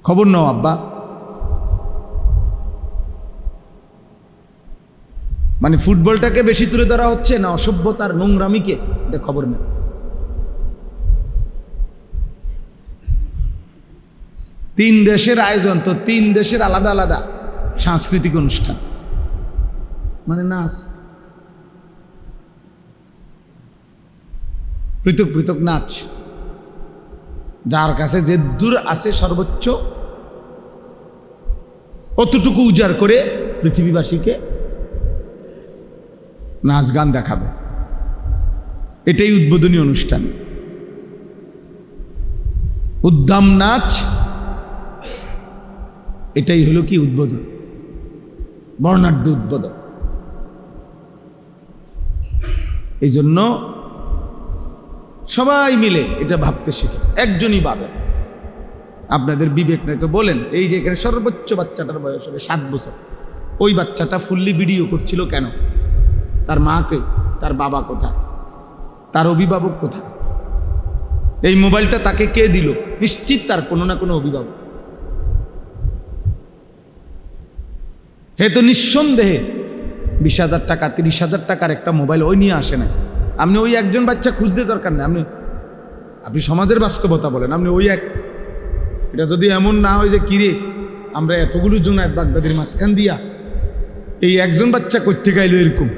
খবর নাও আব্বা। মানে ফুটবলটাকে বেশি তুলে ধরা হচ্ছে না অসভ্যতার নোংরামিকে? এটা খবর নেই। তিন দেশের আয়োজন, তো তিন দেশের আলাদা আলাদা সাংস্কৃতিক অনুষ্ঠান, মানে নাচ, পৃথক পৃথক নাচ। যার কাছে যে দূর আছে সর্বোচ্চ অতটুকু উজাড় করে পৃথিবীবাসীকে নাচ গান দেখাবে। এটাই উদ্বোধনী অনুষ্ঠান। উদ্দাম নাচ, এটাই হলো কি উদ্বোধন, বর্ণাঢ্য উদ্বোধন। এই জন্য সবাই মিলে এটা ভাবতে শিখে। একজনই ভাবেন, আপনাদের বিবেক নেই তো বলেন। এই যে এখানে সর্বোচ্চ বাচ্চাটার বয়স হবে 7 বছর, ওই বাচ্চাটা ফুললি ভিডিও করছিল কেন? তার মাকে, তার বাবা কোথায়, তার অভিভাবক কোথায়? এই মোবাইলটা তাকে কে দিল? নিশ্চিত তার কোনো না কোনো অভিভাবক। হে তো নিঃসন্দেহে 20,000 টাকা 30,000 টাকার একটা মোবাইল ওই নিয়ে আসে না। আপনি ওই একজন বাচ্চা খুঁজতে দরকার নেই। আপনি সমাজের বাস্তবতা বলেন। আপনি ওই এক, এটা যদি এমন না হয় যে কিরে আমরা এতগুলো জুনায়েদ বাগদাদির মাঝখান দিয়া এই একজন বাচ্চা করতে গাইল, এরকম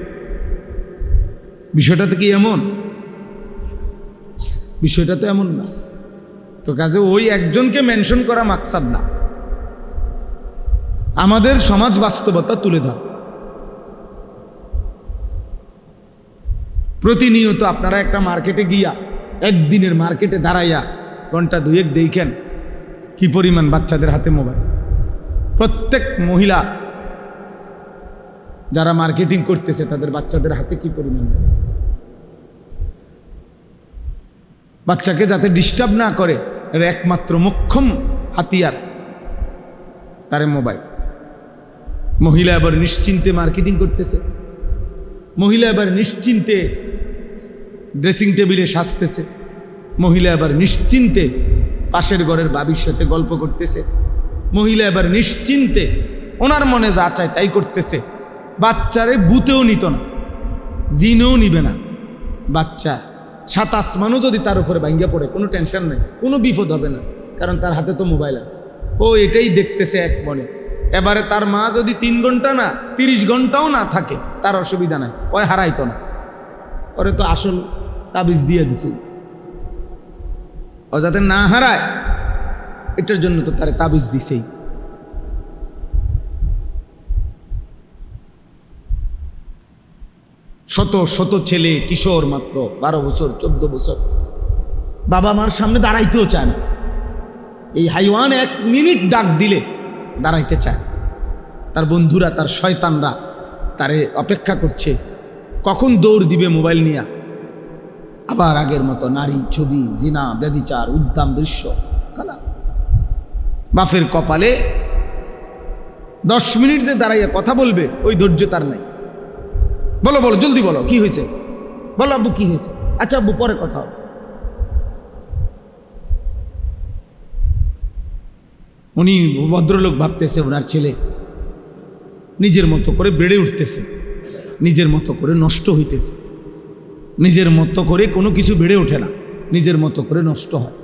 বিষয়টা তো কি এমন? বিষয়টা তো এমন না। তো কাজে ওই একজনকে মেনশন করা মাকসাদ না, আমাদের সমাজ বাস্তবতা তুলে ধর। প্রতিনিয়ত আপনারা একটা মার্কেটে গিয়া, একদিনের মার্কেটে দাঁড়াইয়া ঘন্টা 2-1 দেখেন কি পরিমাণ বাচ্চাদের হাতে মোবাইল। প্রত্যেক মহিলা যারা মার্কেটিং করতেছে তাদের বাচ্চাদের হাতে কি পরিমাণ। বাচ্চাকে যাতে ডিস্টার্ব না করে এর একমাত্র মোক্ষম হাতিয়ার তারে মোবাইল। মহিলা এবার নিশ্চিন্তে মার্কেটিং করতেছে, মহিলা এবার নিশ্চিন্তে ড্রেসিং টেবিলে সাজতেছে, মহিলা এবার নিশ্চিন্তে পাশের ঘরের বাবির সাথে গল্প করতেছে, মহিলা এবার নিশ্চিন্তে ওনার মনে যা চায় তাই করতেছে। বাচ্চারে বুতেও নিত না, জিনেও নিবে না। বাচ্চা 7 আসমানও যদি তার উপরে ভাঙ্গা পড়ে কোনো টেনশন নেই, কোনো বিপদ হবে না, কারণ তার হাতে তো মোবাইল আছে। ও এটাই দেখতেছে এক মনে। এবারে তার মা যদি 3 ঘন্টা না 30 ঘন্টাও না থাকে তার অসুবিধা নাই, ওই হারাইতো না। ওরে তো আসল তাবিজ দিয়ে দিছে, ও যাতে না হারায় এটার জন্য তো তারে তাবিজ দিছেই। শত শত ছেলে কিশোর মাত্র 12 বছর 14 বছর বাবা মার সামনে দাঁড়াইতেও চায় না। এই হাইওয়ান 1 মিনিট ডাক দিলে দাঁড়াইতে চায়। তার বন্ধুরা, তার শয়তানরা তারে অপেক্ষা করছে কখন দৌড় দিবে মোবাইল নিয়ে। আবার আগের মতো নারী ছবি, জিনা, ব্যভিচার, উদ্দাম দৃশ্য। খালাস। বাপের কপালে 10 মিনিট যে দাঁড়াইয়া কথা বলবে ওই ধৈর্য তার নাই। বলো বলো জলদি বলো কি হয়েছে, বলো আব্বু কি হয়েছে, আচ্ছা আব্বু পরে কথা হবে। উনি ভদ্রলোক ভাবতেছে ওনার ছেলে নিজের মতো করে বেড়ে উঠতেছে, নিজের মতো করে নষ্ট হইতেছে। নিজের মতো করে কোনো কিছু বেড়ে ওঠে না, নিজের মতো করে নষ্ট হয়।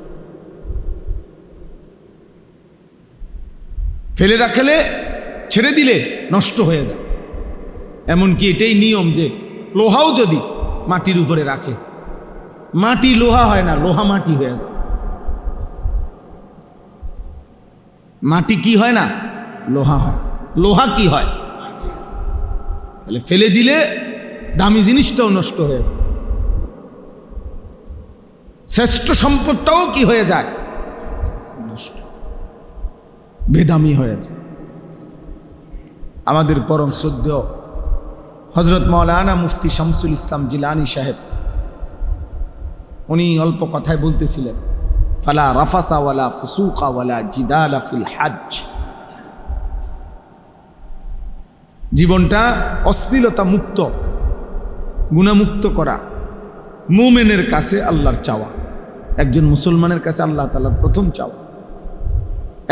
ফেলে রাখলে, ছেড়ে দিলে নষ্ট হয়ে যায়। এমনকি এটাই নিয়ম যে লোহাও যদি মাটির উপরে রাখে, মাটি লোহা হয় না, লোহা মাটি হয়ে যায়। মাটি কি হয় না, লোহা হয়। লোহা কি হয়, তাহলে ফেলে দিলে দামি জিনিসটাও নষ্ট হয়ে যায়, শ্রেষ্ঠ সম্পদটাও কি হয়ে যায়, নষ্ট, বেদামি হয়ে যায়। আমাদের পরম শ্রদ্ধেয় হযরত মাওলানা মুফতি শামসুল ইসলাম জিলানী সাহেব, উনি অল্প কথায় বলতেছিলেন, ফালা রাফাসা ওয়ালা ফুসুকা ওয়ালা জিদালা ফিল হজ। জীবনটা অশ্লীলতা মুক্ত, গুনাহমুক্ত করা মুমিনের কাছে আল্লাহর চাওয়া, একজন মুসলমানের কাছে আল্লাহ তাআলার প্রথম চাওয়া।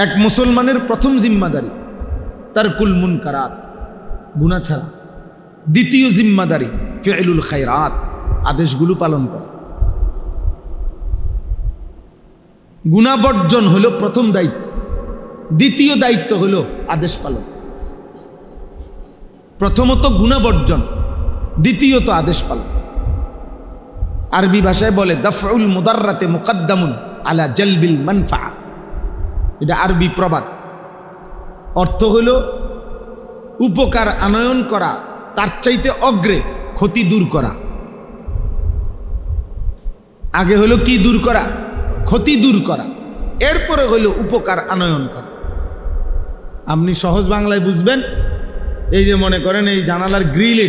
এক মুসলমানের প্রথম জিম্মাদারি তারকুল মুনকারাত, গুনাহ ছাড়া। দ্বিতীয় জিম্মাদারি ফি'লুল খায়রাত, আদেশগুলো পালন করা। গুনাহ বর্জন হলো প্রথম দায়িত্ব, দ্বিতীয় দায়িত্ব হলো আদেশ পালন। প্রথমত গুনাহ বর্জন, দ্বিতীয়ত আদেশ পালন। আরবি ভাষায় বলে দাফউল মুদাররাতে মুকদ্দামুন আলা জালবিল মানফা। এটা আরবি প্রবাদ, অর্থ হলো উপকার আনয়ন করা তার চাইতে অগ্রে ক্ষতি দূর করা। আগে হলো কি দূর করা? ক্ষতি দূর করা, এরপরে হলো উপকার আনয়ন করা। আপনি সহজ বাংলায় বুঝবেন, এই যে মনে করেন এই জানালার গ্রিল,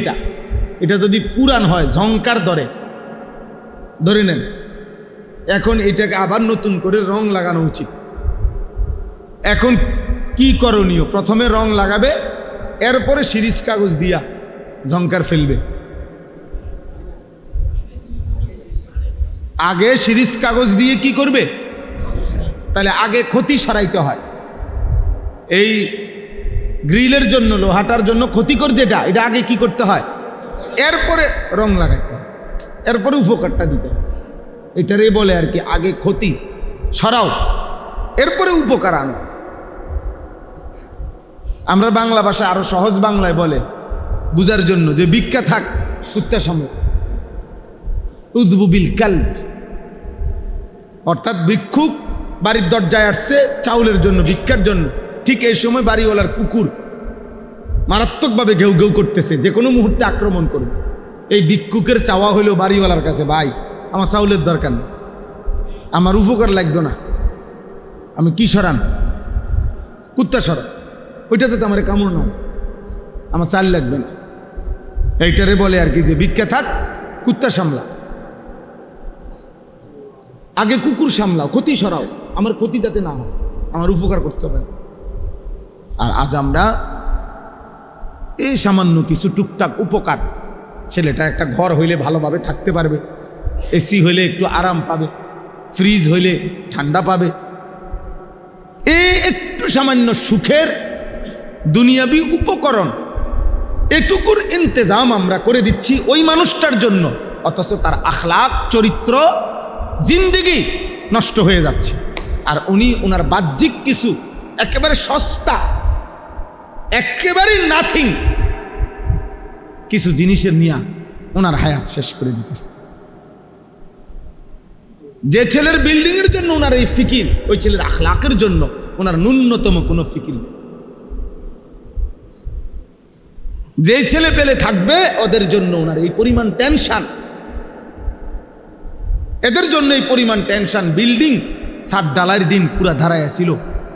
এটা যদি পুরান হয়, ঝংকার ধরে নেন, এখন এটাকে আবার নতুন করে রং লাগানো উচিত। এখন কি করণীয়? প্রথমে রং লাগাবে, এরপরে সিরিজ কাগজ দিয়া ঝংকার ফেলবে। আগে সিরিজ কাগজ দিয়ে কি করবে? তাহলে আগে ক্ষতি সরাইতে হয়। এই গ্রিলের জন্য, লোহাটার জন্য ক্ষতিকর যেটা, এটা আগে কি করতে হয়? এরপরে রং লাগাইতে হয়, এরপরে উপকারটা দিতে হয়। এটারই বলে আর কি, আগে ক্ষতি সরাও, এরপরে উপকার আনো। আমরা বাংলা ভাষা আরো সহজ বাংলায় বলে বুঝার জন্য যে ভিক্ষা থাক কুত্তা সামলা, উযবু বিল কালব। অর্থাৎ ভিক্ষুক বাড়ির দরজায় আসছে চাউলের জন্য, ভিক্ষার জন্য। ঠিক এই সময় বাড়িওয়ালার কুকুর মারাত্মকভাবে ঘেউ ঘেউ করতেছে, যে কোনো মুহূর্তে আক্রমণ করবে। এই ভিক্ষুকের চাওয়া হলো বাড়িওয়ালার কাছে, ভাই আমার চাউলের দরকার নেই, আমার উপকার লাগতো না, আমি কি সরান? কুত্তা সরান, ওইটাতে তো আমার কামড় না, আমার চাল লাগবে না। এইটারে বলে আর কি যে ভিক্ষা থাক কুত্তা সামলা। আগে কুকুর সামলাও, ক্ষতি সরাও, আমার ক্ষতি যাতে না হয়, আমার উপকার করতে হবে। আর আজ আমরা এই সামান্য কিছু টুকটাক উপকার, ছেলেটা একটা ঘর হইলে ভালোভাবে থাকতে পারবে, এসি হইলে একটু আরাম পাবে, ফ্রিজ হইলে ঠান্ডা পাবে, এই একটু সামান্য সুখের দুনিয়াবি উপকরণ, এটুকুর ইন্তজাম আমরা করে দিচ্ছি ওই মানুষটার জন্য, অথচ তার আখলাক, চরিত্র, জিন্দেগি নষ্ট হয়ে যাচ্ছে। আর উনি ওনার বাহ্যিক কিছু একেবারে সস্তা, একেবারে নাথিং কিছু জিনিসের নিয়া ওনার হায়াত শেষ করে দিতেছে। যে ছেলের বিল্ডিং এর জন্য ওনার এই ফিকির, ওই ছেলের আখলাকের জন্য ওনার ন্যূনতম কোনো ফিকির নেই। যে ছেলে পেলে থাকবে ওদের জন্য ওনার এই পরিমাণ টেনশন, এদের জন্য এই পরিমাণ টেনশন। বিল্ডিং ছাদ ঢালাইয়ের দিন পুরা ধারায় ছিল।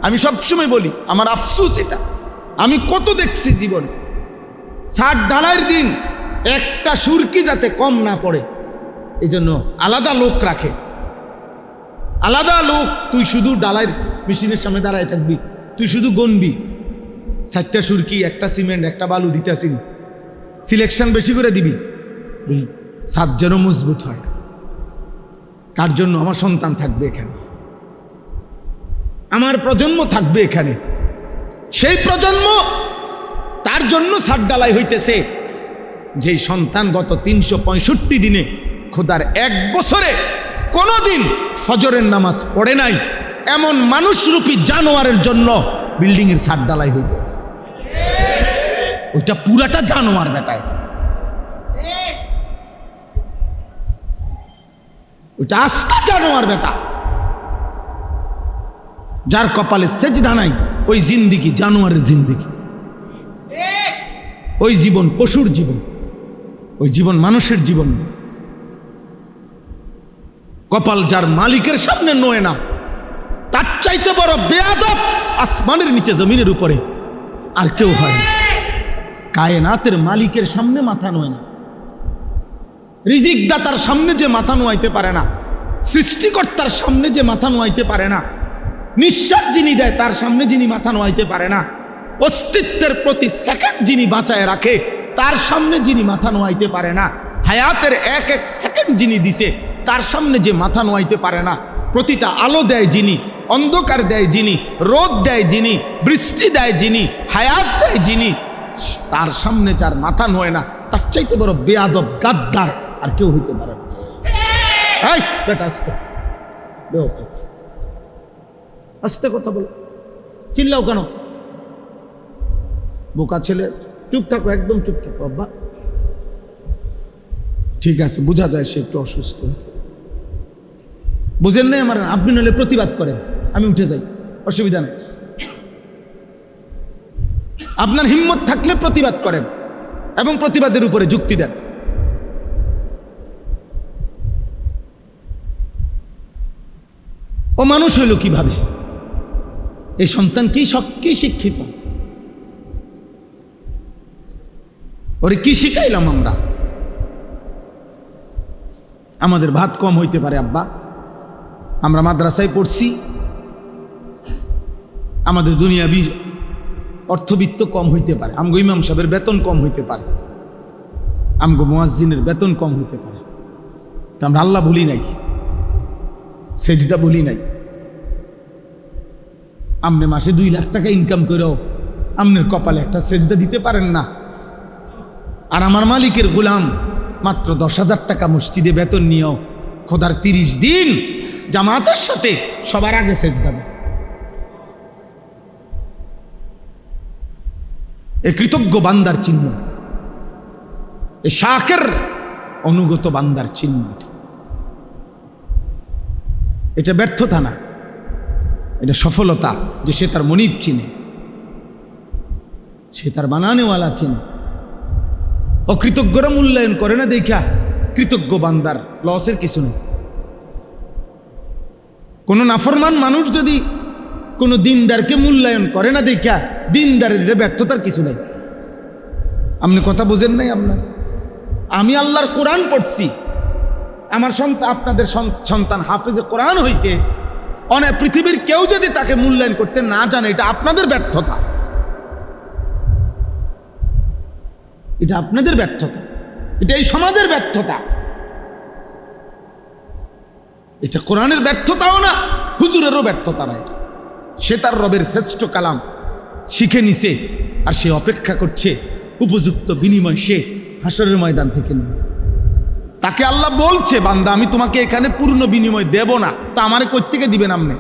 আমি সবসময় বলি, আমার আফসোস এটা, আমি কত দেখছি জীবন, ছাদ ঢালাইয়ের দিন একটা সুরকি যাতে কম না পড়ে, এই জন্য আলাদা লোক রাখে, আলাদা লোক। তুই শুধু ডালাইয়ের মেশিনের সামনে দাঁড়ায় থাকবি, তুই শুধু গনবি 4টা সুরকি, একটা সিমেন্ট, একটা বালু দিতেছিস, সিলেকশন বেশি করে দিবি, ছাদ যেন মজবুত হয়। কার জন্য? আমার সন্তান থাকবে এখানে, আমার প্রজন্ম থাকবে এখানে। সেই প্রজন্ম, তার জন্য ছাদ ঢালাই হইতেছে। যেই সন্তান গত 365 দিনে, খোদার 1 বছরে কোনোদিন ফজরের নামাজ পড়ে নাই, এমন মানুষরূপী জানোয়ারের জন্য বিল্ডিং এর ছাদ ঢালাই হইতেছে। ওইটা পুরাটা জানোয়ার বেটায়, ওইটা আস্তা জানোয়ার বেটা। যার কপালে সেজদা নাই, ওই জিন্দিগি জানোয়ারের জিন্দিগি, ওই জীবন পশুর জীবন, ওই জীবন মানুষের জীবন। কপাল যার মালিকের সামনে নয় না, তার চাইতে বড় বেয়াদব আসমানের নিচে জমিনের উপরে আর কেউ হয় না। কায়নাতের মালিকের সামনে মাথা নোয় না, রিজিক দাতার সামনে যে মাথা নোয়াইতে পারে না, সৃষ্টিকর্তার সামনে যে মাথা নোয়াইতে পারে না, নিঃশ্বাস যিনি দেয় তার সামনে যিনি মাথা নোয়াইতে পারে না, অস্তিত্বের প্রতি সেকেন্ড যিনি বাঁচায় রাখে তার সামনে যিনি মাথা নোয়াইতে পারে না, হায়াতের এক এক সেকেন্ড যিনি দিছে তার সামনে যে মাথা নোয়াইতে পারে না, প্রতিটা আলো দেয় যিনি, অন্ধকার দেয় যিনি, রোদ দেয় যিনি, বৃষ্টি দেয় যিনি, হায়াত দেয় যিনি, তার সামনে যার মাথা নোয় না তার চাইতে বড় বেয়াদব গাদ্দার আর কেউ হইতে পারে না। এই বেটা আস্তে, বেওকুফ, আস্তে কথা বলো, চিল্লাও কেন? বোকা ছেলে, চুপ থাকো, একদম চুপ থাকো আব্বা। ঠিক আছে, বোঝা যায় সে একটু অসুস্থ। বুঝেন নাই আমার? আপনি নাহলে প্রতিবাদ করেন, আমি উঠে যাই, অসুবিধা নেই। আপনার হিম্মত থাকলে প্রতিবাদ করেন এবং প্রতিবাদের উপরে যুক্তি দেন। ও মানুষ হইল কিভাবে? এই সন্তান কি শিক্ষিত? ওরে কি শিখাইলাম আমরা? আমাদের ভাত কম হইতে পারে আব্বা, আমরা মাদ্রাসায় পড়ছি, আমাদের দুনিয়াবি অর্থবিত্ত কম হইতে পারে, আমগো ইমাম সাহেবের বেতন কম হইতে পারে, আমগো মুয়াজ্জিনের বেতন কম হইতে পারে, তা আমরা আল্লাহ বলি নাই, সেজদা বলি নাই। আপনি মাসে 2 লাখ টাকা ইনকাম করেও আপনার কপালে একটা সেজদা দিতে পারেন না, আর আমার মালিকের গোলাম মাত্র 10,000 টাকা মসজিদে বেতন নিয়েও খোদার 30 দিন জামাতের সাথে সবার আগে সেজদা দেয়। এ কৃতজ্ঞ বান্দার চিহ্ন, এ শাকের অনুগত বান্দার চিহ্ন। এটা ব্যর্থতা না, এটা সফলতা যে সে তার মনিব চিনে, সে তার বানানেওয়ালা চিনে। অকৃতজ্ঞরা মূল্যায়ন করে না দেখা কৃতজ্ঞ বান্দার লসের কিছু নেই। কোন নাফরমান মানুষ যদি কোনো দিনদারকে মূল্যায়ন করে না দেখা দিনদারের ব্যর্থতার কিছু নেই। আপনি কথা বোঝেন নাই? আপনার আমি আল্লাহর কোরআন পড়ছি, আমার সন্তান, আপনাদের সন্তান হাফেজে কোরআন হয়েছে, অনেক পৃথিবীর কেউ যদি তাকে মূল্যায়ন করতে না জানে, এটা আপনাদের ব্যর্থতা, এটা আপনাদের ব্যর্থতা, এটা এই সমাজের ব্যর্থতা। এটা কোরআনের ব্যর্থতাও না, হুজুরেরও ব্যর্থতা না। এটা সে তার রবের শ্রেষ্ঠ কালাম শিখে নিছে, আর সে অপেক্ষা করছে উপযুক্ত বিনিময় সে হাসরের ময়দান থেকে নেবে। তাকে আল্লাহ বলছে, বান্দা আমি তোমাকে এখানে পূর্ণ বিনিময় দেব না, তা আমারে কই থেকে দিবেন আপনি?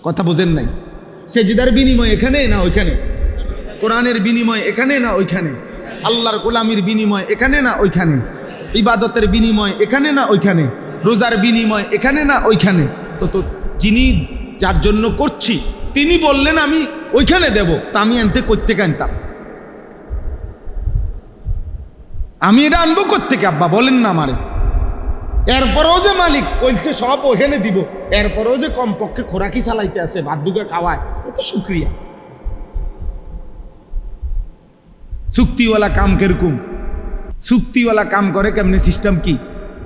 কথা বোঝেন নাই? সেজদার বিনিময় এখানে না ওইখানে? কোরআনের বিনিময় এখানে না ওইখানে? আল্লাহর গোলামির বিনিময় এখানে না ওইখানে? ইবাদতের বিনিময় এখানে না ওইখানে? রোজার বিনিময় এখানে না ওইখানে? তো যিনি যার জন্য করছি তিনি বললেন আমি ওইখানে দেব, তা আমি আনতে কোত্থেকে আনতাম? আমি এটা আনবো কোত্থেকে আব্বা বলেন না আমারে? এরপরেও যে মালিক বলছে সব ওখানে দিব, এরপরেও যে কমপক্ষে খোরাকি চালাইতে আছে, ভাত দুগে খাওয়ায়, এত শুক্রিয়া। চুক্তিওয়ালা কাম কিরকম? চুক্তিওয়ালা কাম করে কেমনে? সিস্টেম কি?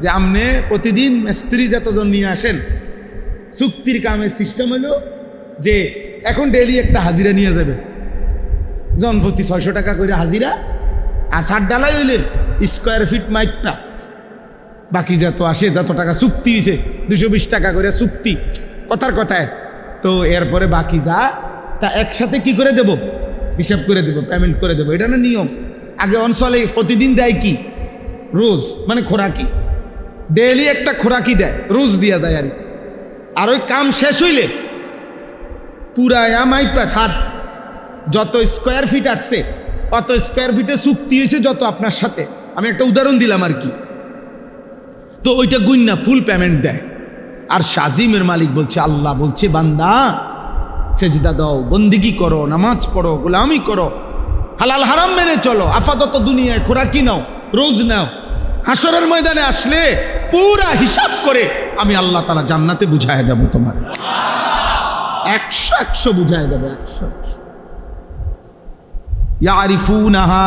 যে আপনি প্রতিদিন মিস্ত্রি যতজন নিয়ে আসেন, চুক্তির কামের সিস্টেম হলো যে এখন ডেইলি একটা হাজিরা নিয়ে যাবে, জনপ্রতি 600 টাকা করে হাজিরা, আর ছাদ ডালাই হইলে স্কোয়ার ফিট মাইকটা, বাকি যত আসে যত টাকা চুক্তি হয়েছে 220 টাকা করে চুক্তি, কথার কথায়। তো এরপরে বাকি যা তা একসাথে কি করে দেব? হিসাব করে দেব, পেমেন্ট করে দেবো, এটা না নিয়ম। আগে অঞ্চলে প্রতিদিন দেয় কি? রোজ, মানে খোরাকি, ডেইলি একটা খোরাকি দেয়, রোজ দিয়া যায়। আর ওই কাম শেষ হইলে পুরায়া মাইপা ছাদ যত স্কোয়ার ফিট আসছে অত স্কোয়ার ফিটে চুক্তি হয়েছে যত আপনার সাথে, আমি একটা উদাহরণ দিলাম আর কি। তো ওইটা গুইন্না ফুল পেমেন্ট দেয়। আর শাজিমের মালিক বলছে, আল্লাহ বলছে বান্দা সেজদা দাও, বন্দিগি করো, নামাজ পড়ো, গোলামি করো, হালাল হারাম মেনে চলো, আপাতত দুনিয়ায় খোরাকি নাও, রোজ নাও, হাসরের ময়দানে আসলে পুরা হিসাব করে আমি আল্লাহ তাআলা জান্নাতে বুঝায় দেব, তোমার 100 বুঝায় দেব, 100। ইয়ারিফুনাহা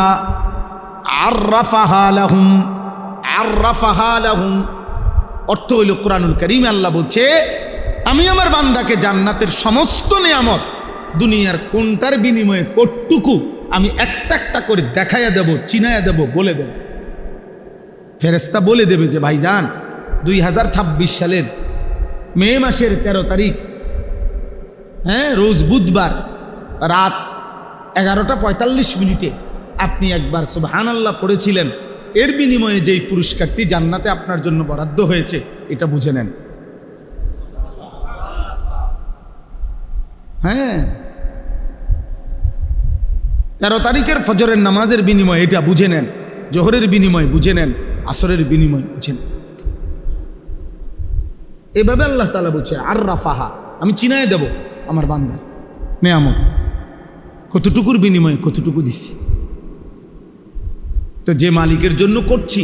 আররাফাহা লাহুম, আররাফাহা লাহুম অর্থ হইল কোরআনুল কারীমে আল্লাহ বলছে আমি আমার বান্দাকে জান্নাতের সমস্ত নিয়ামত দুনিয়ার কোনটার বিনিময়ে কতটুকু আমি একটা একটা করে দেখাইয়া দেব, চিনাইয়া দেব, বলে দেব। ফেরেশতা বলে দেবে যে ভাইজান 2026 সালের মে মাসের 13 তারিখ, হ্যাঁ, রোজ বুধবার রাত 11:45 আপনি একবার সুবহানাল্লাহ পড়েছিলেন, এর বিনিময়ে যেই পুরস্কারটি জান্নাতে আপনার জন্য বরাদ্দ হয়েছে এটা বুঝে নেন। হ্যাঁ, 13 তারিখের ফজরের নামাজের বিনিময়ে এটা বুঝে নেন, জোহরের বিনিময়ে বুঝে নেন, আসরের বিনিময়ে বুঝে নেন। এভাবে আল্লাহ তাআলা বলছে আররাফাহা, আমি চিনায় দেব আমার বান্দা নেয়ামত কতটুকুর বিনিময়ে কতটুকু দিচ্ছি। তো যে মালিকের জন্য করছি,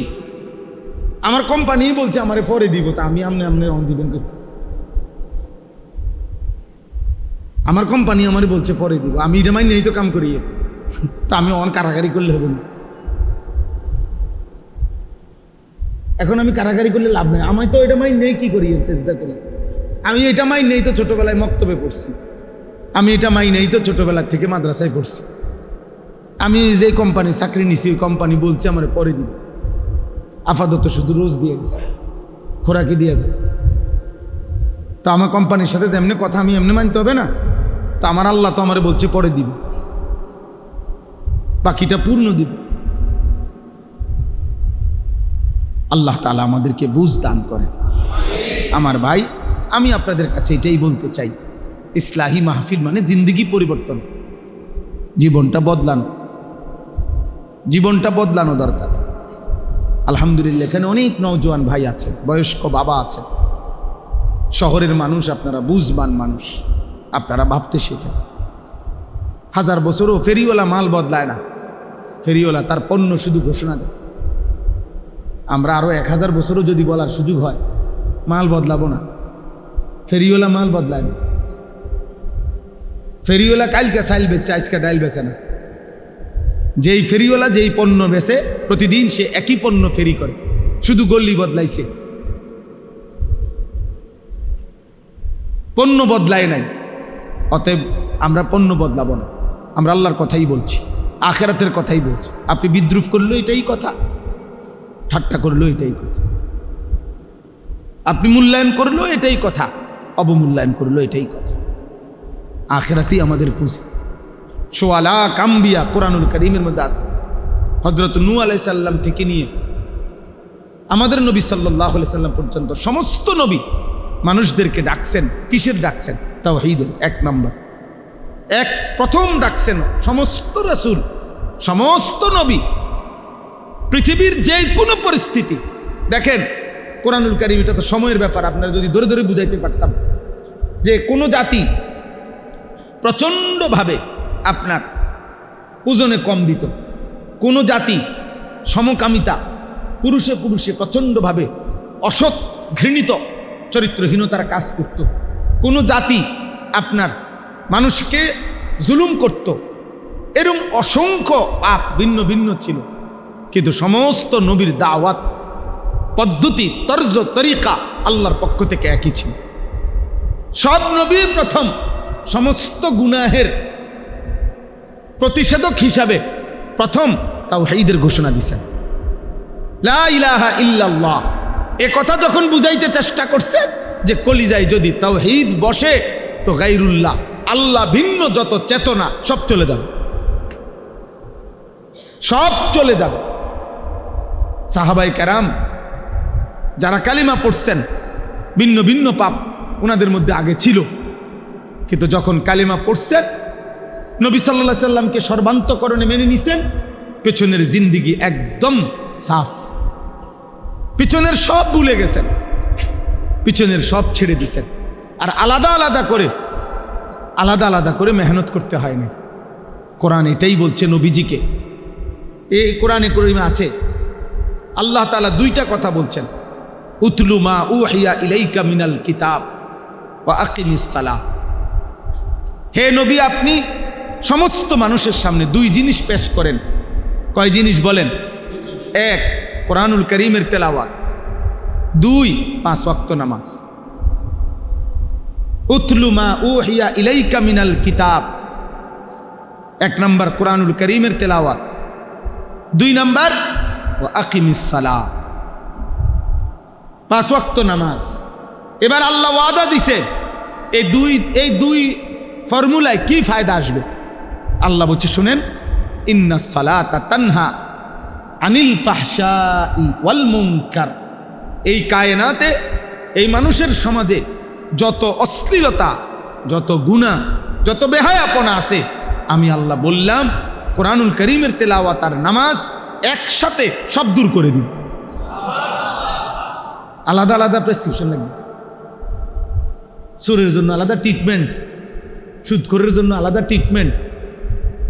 আমার কোম্পানি বলছে আমারে পরে দিব, তা আমি আমনে অন দিবেন করতে। আমার কোম্পানি আমারে বলছে পরে দিব, আমি এটা মাইন নেই তো কাম করি, তা আমি অন কারাগারি করলে হবে না। এখন আমি কারাগারি করলে লাভ নেই, আমি তো এটা মাইন নেই, কি করি চেষ্টা করি। আমি এটা মাইন নেই তো ছোটবেলায় মক্তবে পড়ছি, আমি এটা মাইন নেই তো ছোটবেলা থেকে মাদ্রাসায় পড়ছি। আমি যে কোম্পানি চাকরি নিছি ওই কোম্পানি বলছে আমার পরে দিব, আপাতত শুধু রোজ দিয়ে গেছে, খোরাকি দিয়ে যায়। তো আমার কোম্পানির সাথে যেমনি কথা আমি এমনি মানতে হবে না? তো আমার আল্লাহ তো আমার বলছে পরে দিব, বাকিটা পূর্ণ দিব। আল্লাহ তাআলা আমাদেরকে বুঝ দান করেন। আমার ভাই, আমি আপনাদের কাছে এটাই বলতে চাই, ইসলাহি মাহফিল মানে জিন্দেগি পরিবর্তন, জীবনটা বদলানো, জীবনটা বদলানো দরকার। আলহামদুলিল্লাহ এখানে অনেক নওজোয়ান ভাই আছে, বয়স্ক বাবা আছে, শহরের মানুষ, আপনারা বুঝবান মানুষ, আপনারা ভাবতে শেখেন। 1000 বছরও ফেরিওয়ালা মাল বদলায় না, ফেরিওয়ালা তার পণ্য শুধু ঘোষণা দেয়। আমরা আরও 1000 বছরও যদি বলার সুযোগ হয় মাল বদলাবো না, ফেরিওয়ালা মাল বদলায় না। ফেরিওয়ালা কালকে চাইল বেচে, আজকে ডাইল বেচে না। যেই ফেরিওয়ালা যেই পণ্য বেচে প্রতিদিন সে একই পণ্য ফেরি করে, শুধু গল্লি বদলাইছে, পণ্য বদলায় নাই। অতএব আমরা পণ্য বদলাবো না, আমরা আল্লাহর কথাই বলছি, আখিরাতের কথাই বলছি। আপনি বিদ্রুপ করলেও এটাই কথা, ঠাট্টা করলেও এটাই কথা, আপনি মূল্যায়ন করলেও এটাই কথা, অবমূল্যায়ন করলেও এটাই কথা। আখিরাতেই আমাদের পুঁজি। সোয়ালা কাম্বিয়া কোরআনুল কারীমের মধ্যে আছে। হযরত নূহ আলাইহিস সালাম থেকে নিয়ে আমাদের নবী সাল্লাল্লাহু আলাইহি সাল্লাম পর্যন্ত সমস্ত নবী মানুষদেরকে ডাকছেন, কিসের ডাকছেন? তাওহীদের। 1 নম্বর, প্রথম ডাকছেন সমস্ত রাসূল, সমস্ত নবী, পৃথিবীর যে কোনো পরিস্থিতি। দেখেন কোরআনুল কারীম, এটা তো সময়ের ব্যাপার, আপনারা যদি ধরে ধরে বুঝাইতে পারতাম যে কোনো জাতি প্রচণ্ডভাবে আপনার ওজনে কম দিত, কোনো জাতি সমকামিতা, পুরুষে পুরুষে প্রচণ্ডভাবে অসৎ ঘৃণিত চরিত্রহীনতার কাজ করত, কোনো জাতি আপনার মানুষকে জুলুম করত, এরকম অসংখ্য পাপ ভিন্ন ভিন্ন ছিল। কিন্তু সমস্ত নবীর দাওয়াত পদ্ধতি, তর্জ, তরিকা আল্লাহর পক্ষ থেকে একই ছিল। সব নবী প্রথম সমস্ত গুনাহের প্রতিষেধক হিসাবে প্রথম তাওহীদের ঘোষণা দিয়েছেন, লা ইলাহা ইল্লাল্লাহ। এ কথা যখন বুঝাইতে চেষ্টা করছে যে কলিজায় যদি তাওহীদ বসে তো গায়রুল্লাহ, আল্লাহ ভিন্ন যত চেতনা সব চলে যাবে, সব চলে যাবে। সাহাবায়ে কেরাম যারা কালিমা পড়ছেন, ভিন্ন ভিন্ন পাপ ওনাদের মধ্যে আগে ছিল, কিন্তু যখন কালিমা পড়ছেন নবী সাল্লাল্লাহু আলাইহি সাল্লামকে সর্বান্তকরণে মেনে নিছেন, পেছনের জিন্দিগি একদম সাফ, পিছনের সব ভুলে গেছেন, পিছনের সব ছেড়ে দিছেন। আর আলাদা আলাদা করে মেহনত করতে হয় না। কোরআন এটাই বলছে নবীজিকে। এই কোরআনে কারীমে আছে আল্লাহ তাআলা 2টা কথা বলছেন, উতলু মা উহিয়া ইলাইকা মিনাল কিতাব ওয়া আকিমিস সালাহ। হে নবী, আপনি সমস্ত মানুষের সামনে দুই জিনিস পেশ করেন। কয় জিনিস বলেন? এক, কোরআনুল কারীমের তেলাওয়াত। দুই, 5 ওয়াক্ত নামাজ। উতলু মা উহিয়া ইলাইকা মিনাল কিতাব। 1 নম্বর কোরআনুল কারীমের তেলাওয়াত, 2 নম্বর ওয়া আকিমিস সালাহ, 5 ওয়াক্ত নামাজ। এবার আল্লাহ ওয়াদা দিছে এই দুই ফর্মুলায় কি ফায়দা আসবে। আল্লাহ বলছে শুনেন, ইন্নাস সালাতা তানহা আনিল ফাহশাই ওয়াল মুনকার। এই কায়নাতে, এই মানুষের সমাজে যত অশ্লীলতা, যত গুনাহ, যত বেহায়াপনা আছে, আমি আল্লাহ বললাম কোরআনুল কারীমের তেলাওয়াত আর নামাজ একসাথে সব দূর করে দিন। আলাদা আলাদা প্রেসক্রিপশন লাগবে। চোরের জন্য আলাদা ট্রিটমেন্ট, সুদখোরের জন্য আলাদা ট্রিটমেন্ট,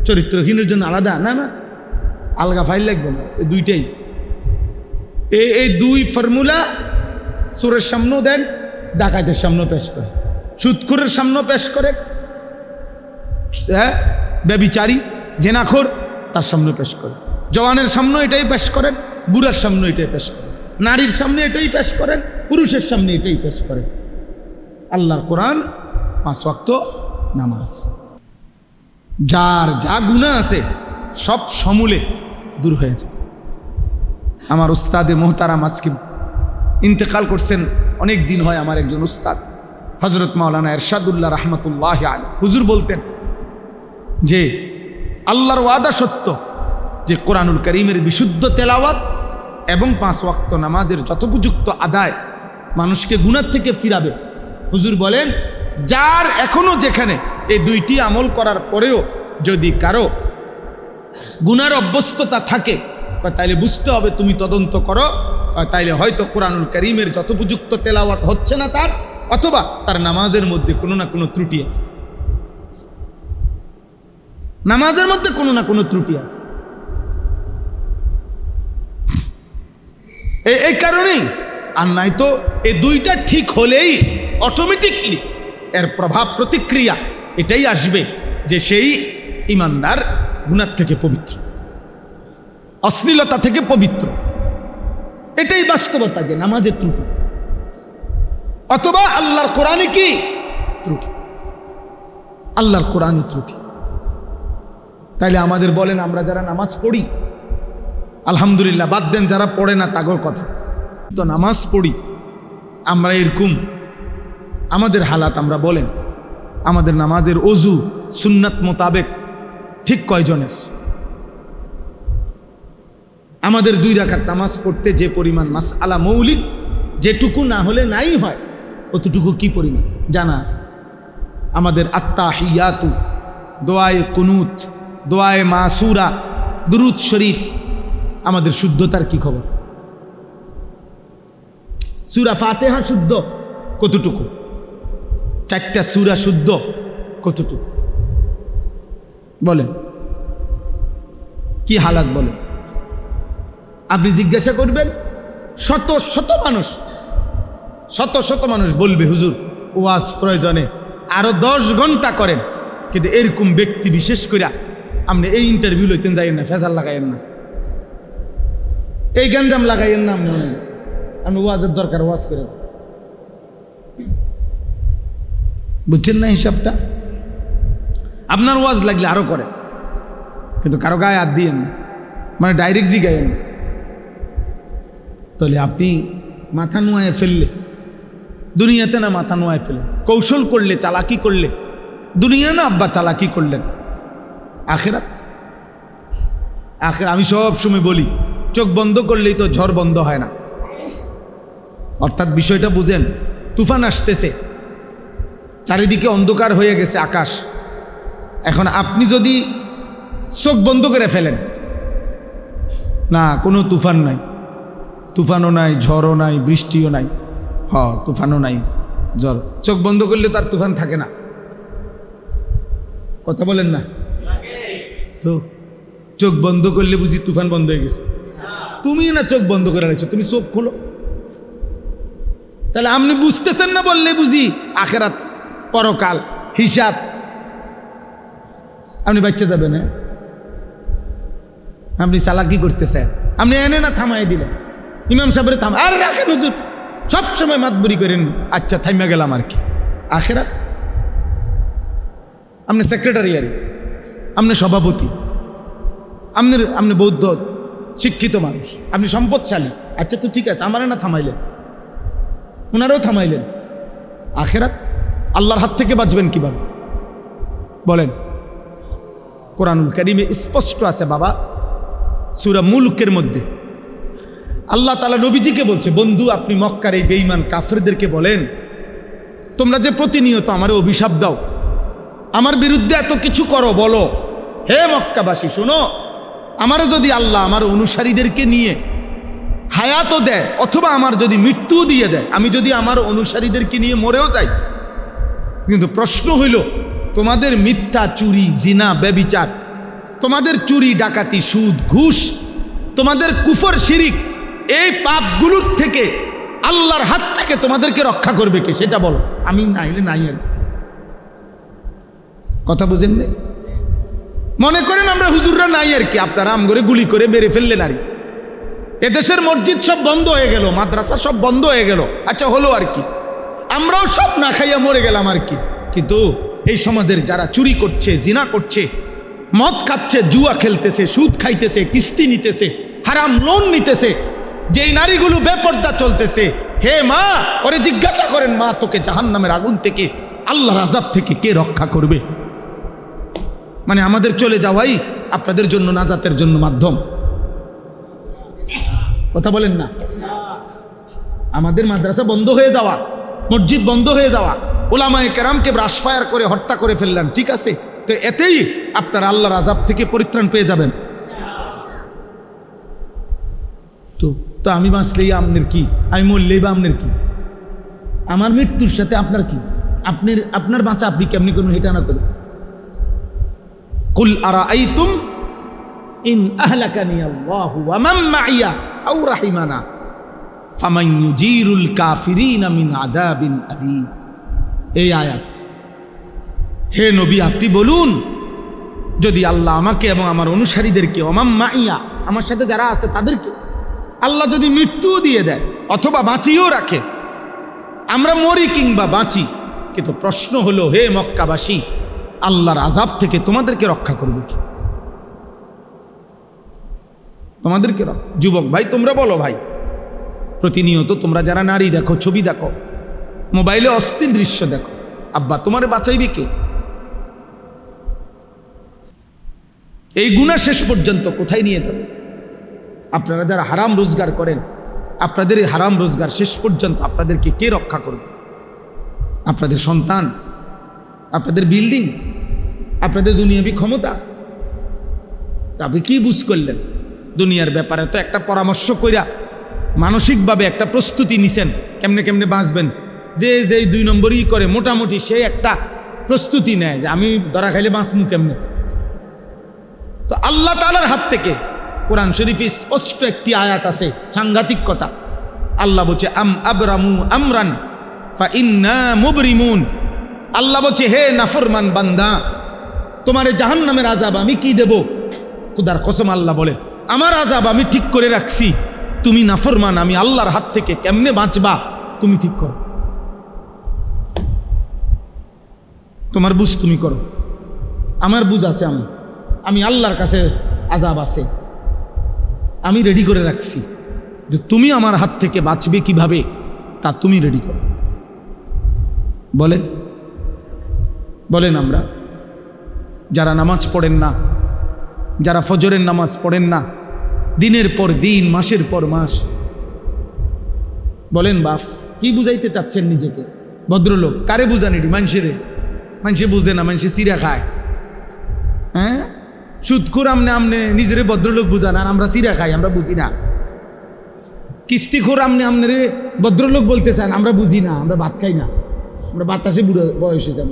চরিত্রহীনের জন্য আলাদা, না না, আলগা ফাইল লাগবে না। এই দুইটাই, এই দুই ফর্মুলা চোরের সামনেও দেন, ডাকাতের সামনেও পেশ করে, সুদখোরের সামনেও পেশ করে, হ্যাঁ, ব্যভিচারী জেনাখোর তার সামনে পেশ করে, জওয়ানের সামনে এটাই পেশ করেন, বুড়ার সামনে এটাই পেশ করেন, নারীর সামনে এটাই পেশ করেন, পুরুষের সামনে এটাই পেশ করেন। আল্লাহর কোরআন, 5 ওয়াক্ত নামাজ। যার যা গুনাহ আছে সব সমূলে দূর হয়ে যায়। আমার উস্তাদে মোহতারাম আজকে ইন্তেকাল করছেন, অনেক দিন হয়। আমার একজন উস্তাদ হযরত মাওলানা এরশাদুল্লাহ রাহমাতুল্লাহি আলাইহি হুজুর বলতেন যে আল্লাহর ওয়াদা সত্য, যে কোরআনুল কারীমের বিশুদ্ধ তেলাওয়াত এবং 5 ওয়াক্ত নামাজের যথোপযুক্ত আদায় মানুষকে গুনাহ থেকে ফিরাবে। হুজুর বলেন, যার এখনো যেখানে এই দুইটি আমল করার পরেও যদি কারো গুনার অভ্যস্ততা থাকে, তাইলে বুঝতে হবে, তুমি তদন্ত করো, তাইলে হয়তো কোরআনুল কারীমের যথোপযুক্ত তেলাওয়াত হচ্ছে না তার, অথবা তার নামাজের মধ্যে কোনো না কোনো ত্রুটি আছে। নামাজের মধ্যে কোনো না কোনো ত্রুটি আছে। এই কারণেই, আর নাই তো এই দুইটা ঠিক হলেই অটোমেটিকলি এর প্রভাব প্রতিক্রিয়া এটাই আসবে যে সেই ইমানদার গুনাহ থেকে পবিত্র, অশ্লীলতা থেকে পবিত্র। এটাই বাস্তবতা যে নামাজের ত্রুটি অথবা আল্লাহর কোরআনে কি ত্রুটি, আল্লাহর কোরআনে ত্রুটি। তাইলে আমাদের বলেন, আমরা যারা নামাজ পড়ি আলহামদুলিল্লাহ, বাদ দেন যারা পড়ে না তাগর কথা, তো নামাজ পড়ি আমরা, এরকম আমাদের হালাত আমরা বলেন, আমাদের নামাজের অজু সুন্নাত মোতাবেক ঠিক কয়জনের? আমাদের 2 রাকাত নামাজ পড়তে যে পরিমাণ মাসআলা মৌলিক, যেটুকু না হলে নাই হয়, অতটুকু কি পরিমাণ জানা আছে? আমাদের আত্তাহিয়াতু, দোয়ায়ে কুনুত, দোয়ায়ে মাসুরা, দুরুদ শরীফ, আমাদের শুদ্ধতার কি খবর? সূরা ফাতিহা শুদ্ধ কতটুকু? 4টা সূরা শুদ্ধ কতটুকু? বলেন কি হালাত বলেন? আপনি জিজ্ঞাসা করবেন, শত শত মানুষ বলবে, হুজুর ওয়াজ প্রয়োজনে আরো 10 ঘন্টা করেন, কিন্তু এরকম ব্যক্তি বিশেষ করে আপনি এই ইন্টারভিউ লইতেন যাইয়েন না, ফেজাল লাগাইয়েন না, এই গঞ্জাম লাগাইয়েন না, আপনি ওয়াজের দরকার ওয়াজ করে, বুঝছেন না হিসাবটা? আপনার ওয়াজ লাগলে আরো করে, কিন্তু কারো গায়ে হাত দিয়েন না, মানে ডাইরেক্ট জিগাইয়েন না। তাহলে আপনি মাথা নোয়ায় ফেললে দুনিয়াতে না, মাথা নোয়ায় ফেলেন, কৌশল করলে, চালাকি করলে দুনিয়া না, আব্বা চালাকি করলেন আখেরাত। আমি সব সময় বলি, চোখ বন্ধ করলেই তো ঝড় বন্ধ হয় না। অর্থাৎ বিষয়টা বুঝেন, তুফান আসতেছে, চারিদিকে অন্ধকার হয়ে গেছে আকাশ। এখন আপনি যদি চোখ বন্ধ করে ফেলেন, না কোনো তুফান নাই, তুফানও নাই, ঝড়ও নাই, বৃষ্টিও নাই, তুফানও নাই, ঝড়, চোখ বন্ধ করলে তার তুফান থাকে না। কথা বলেন না তো? চোখ বন্ধ করলে বুঝি তুফান বন্ধ হয়ে গেছে? তুমি না চোখ বন্ধ করে রাখছো, তুমি চোখ খোলো। তাহলে আপনি বুঝতেছেন না বললে বুঝি আখেরাত, পরকাল, হিসাব। আপনি বাচ্চা যাবেন, হ্যাঁ? আপনি চালাকি করতেছেন, আপনি এনে না থামাই দিলেন, ইমাম সাহেবের থামা, আরে রাখেন হুজুর, সবসময় মাতবরি করেন, আচ্ছা থাইমা গেলাম আর কি। আখেরাত আপনি সেক্রেটারি, আরে আপনি সভাপতি, আপনি বৌদ্ধ শিক্ষিত মানুষ, আপনি সম্পদশালী, আচ্ছা তো ঠিক আছে, আমারে না থামাইলেন, ওনারাও থামাইলেন। আখেরাত আল্লাহর হাত থেকে বাঁচবেন কিভাবে বলেন? কোরআনুল কারীমে স্পষ্ট আছে বাবা, সূরা মুলকের মধ্যে আল্লাহ তাআলা নবীজিকে বলছে, বন্ধু আপনি মক্কার এই বেঈমান কাফেরদেরকে বলেন, তোমরা যে প্রতিনিয়ত আমারে অভিশাপ দাও, আমার বিরুদ্ধে এত কিছু করো, বলো হে মক্কাবাসী শোনো, আমারও যদি আল্লাহ আমার অনুসারীদেরকে নিয়ে হায়াতও দেয় অথবা আমার যদি মৃত্যু দিয়ে দেয়, আমি যদি আমার অনুসারীদেরকে নিয়ে মরেও যাই, কিন্তু প্রশ্ন হইল তোমাদের মিথ্যা, চুরি, জিনা, ব্যভিচার, তোমাদের চুরি, ডাকাতি, সুদ, ঘুষ, তোমাদের কুফর, শিরিক, এই পাপগুলোর থেকে আল্লাহর হাত থেকে তোমাদেরকে রক্ষা করবে কে সেটা বলো। আমি নাইলে নাই, আর কথা বুঝেন না? মনে করেন আমরা হুজুররা নাই আর কি, আপনারা আম করে গুলি করে মেরে ফেললেন, আর এদেশের মসজিদ সব বন্ধ হয়ে গেল, মাদ্রাসা সব বন্ধ হয়ে গেল, আচ্ছা হলো আর কি, আমরাও সব না খাইয়া মরে গেলাম আর কি। কিন্তু এই সমাজের যারা চুরি করছে, জিনা করছে, মদ খাচ্ছে, জুয়া খেলতেছে, সুদ খাইতেছে, কিস্তি নিতেছে, হারাম লোন নিতেছে, যেই নারীগুলো বেপর্দা চলতেছে, হে মা ওরে জিজ্ঞাসা করেন, মা তোকে জাহান্নামের আগুন থেকে, আল্লাহর আযাব থেকে কে রক্ষা করবে? মানে আমাদের চলে যাওয়াই আপনাদের জন্য নাজাতের জন্য মাধ্যম। কথা বলেন না? আমাদের মাদ্রাসা বন্ধ হয়ে যাওয়া, মসজিদ বন্ধ হয়ে যাওয়া, ওলামায়ে কেরামকে ব্রাশফায়ার করে হত্যা করে ফেললেন, ঠিক আছে, তো এতেই আপনারা আল্লাহর আযাব থেকে পরিত্রাণ পেয়ে যাবেন। তো আমি বাঁচলেই আপনার কি, আমি মরলেই বা আপনার কি, আমার মৃত্যুর সাথে আপনার কি? আপনার বাঁচা আপনি কেমনি করুন এটা না করুন। কুল আরাআইতুম ইন আহলাকানি আল্লাহু ওয়া মান মাইয়া আও রাহিমানা ফামান ইউজিরুল কাফিরিনা মিন আযাবিন আলীম। এই আয়াত, হে নবী আপনি বলুন, যদি আল্লাহ আমাকে এবং আমার অনুসারীদেরকে, ওমান মাইয়া আমার সাথে যারা আছে তাদেরকে আল্লাহ যদি মৃত্যু দিয়ে দেয় অথবা বাঁচিয়েও রাখে, আমরা মরি কিংবা বাঁচি, কিন্তু প্রশ্ন হলো হে মক্কাবাসী, আল্লাহর আযাব থেকে তোমাদেরকে রক্ষা করবে কি? তোমাদেরকে যুবক ভাই তোমরা বলো ভাই, প্রতিনিয়ত তোমরা যারা নারী দেখো, ছবি দেখো, মোবাইলে অস্থির দৃশ্য দেখো, আব্বা তোমারে বাঁচাইবে কে? এই গুনাহ শেষ পর্যন্ত কোথায় নিয়ে যাবে? আপনারা যারা হারাম রোজগার করেন, আপনাদের এই হারাম রোজগার শেষ পর্যন্ত আপনাদেরকে কে রক্ষা করবে? আপনাদের সন্তান, আপনাদের বিল্ডিং, আপনাদের দুনিয়াবি ক্ষমতা? আপনি কি বুঝ করলেন দুনিয়ার ব্যাপারে? তো একটা পরামর্শ কইরা মানসিকভাবে একটা প্রস্তুতি নিছেন কেমনে কেমনে বাঁচবেন, যে যেই 2 নম্বরই করে মোটামুটি সে একটা প্রস্তুতি নেয় যে আমি ধরা খাইলে বাঁচমু কেমনে। তো আল্লাহ তাআলার হাত থেকে কোরআন শরীফে স্পষ্ট একটি আয়াত আছে, সাংঘাতিক কথা। আল্লাহ বলছে আম আবরামু আমরান ফা ইন্না মুবরিমুন। আল্লাহ বলছে হে নাফরমান বান্দা, তোমার জাহান্নামের আযাব আমি কি দেব? খুদার কসম আল্লাহ বলে আমার আযাব আমি ঠিক করে রাখছি, তুমি নাফরমান, আমি আল্লাহর হাত থেকে কেমনে বাঁচবা তুমি ঠিক করো, তোমার বুঝ তুমি করো, আমার বুঝ আছে, আমি আল্লাহর কাছে আযাব আছে, আমি রেডি করে রাখছি, যে তুমি আমার হাত থেকে বাঁচবে কিভাবে তা তুমি রেডি করো। বলেন বলেন আমরা যারা নামাজ পড়েন না, যারা ফজরের নামাজ পড়েন না, দিনের পর দিন, মাসের পর মাস, বলেন বাপ কি বুঝাইতে চাচ্ছেন নিজেকে? ভদ্রলোক কারে বুঝানিডি? মানুষেরে? মানুষে বুঝে না, মানুষে চিরা খায়। হ্যাঁ, সুদখোর আমনে নিজেরে ভদ্রলোক বুঝান, আর আমরা চিরা খাই, আমরা বুঝি না। কিস্তিখোর আমনে ভদ্রলোক বলতে চান, আমরা বুঝি না, আমরা ভাত খাই না, আমরা বাতাসে বুড়ো বয়সে যাব।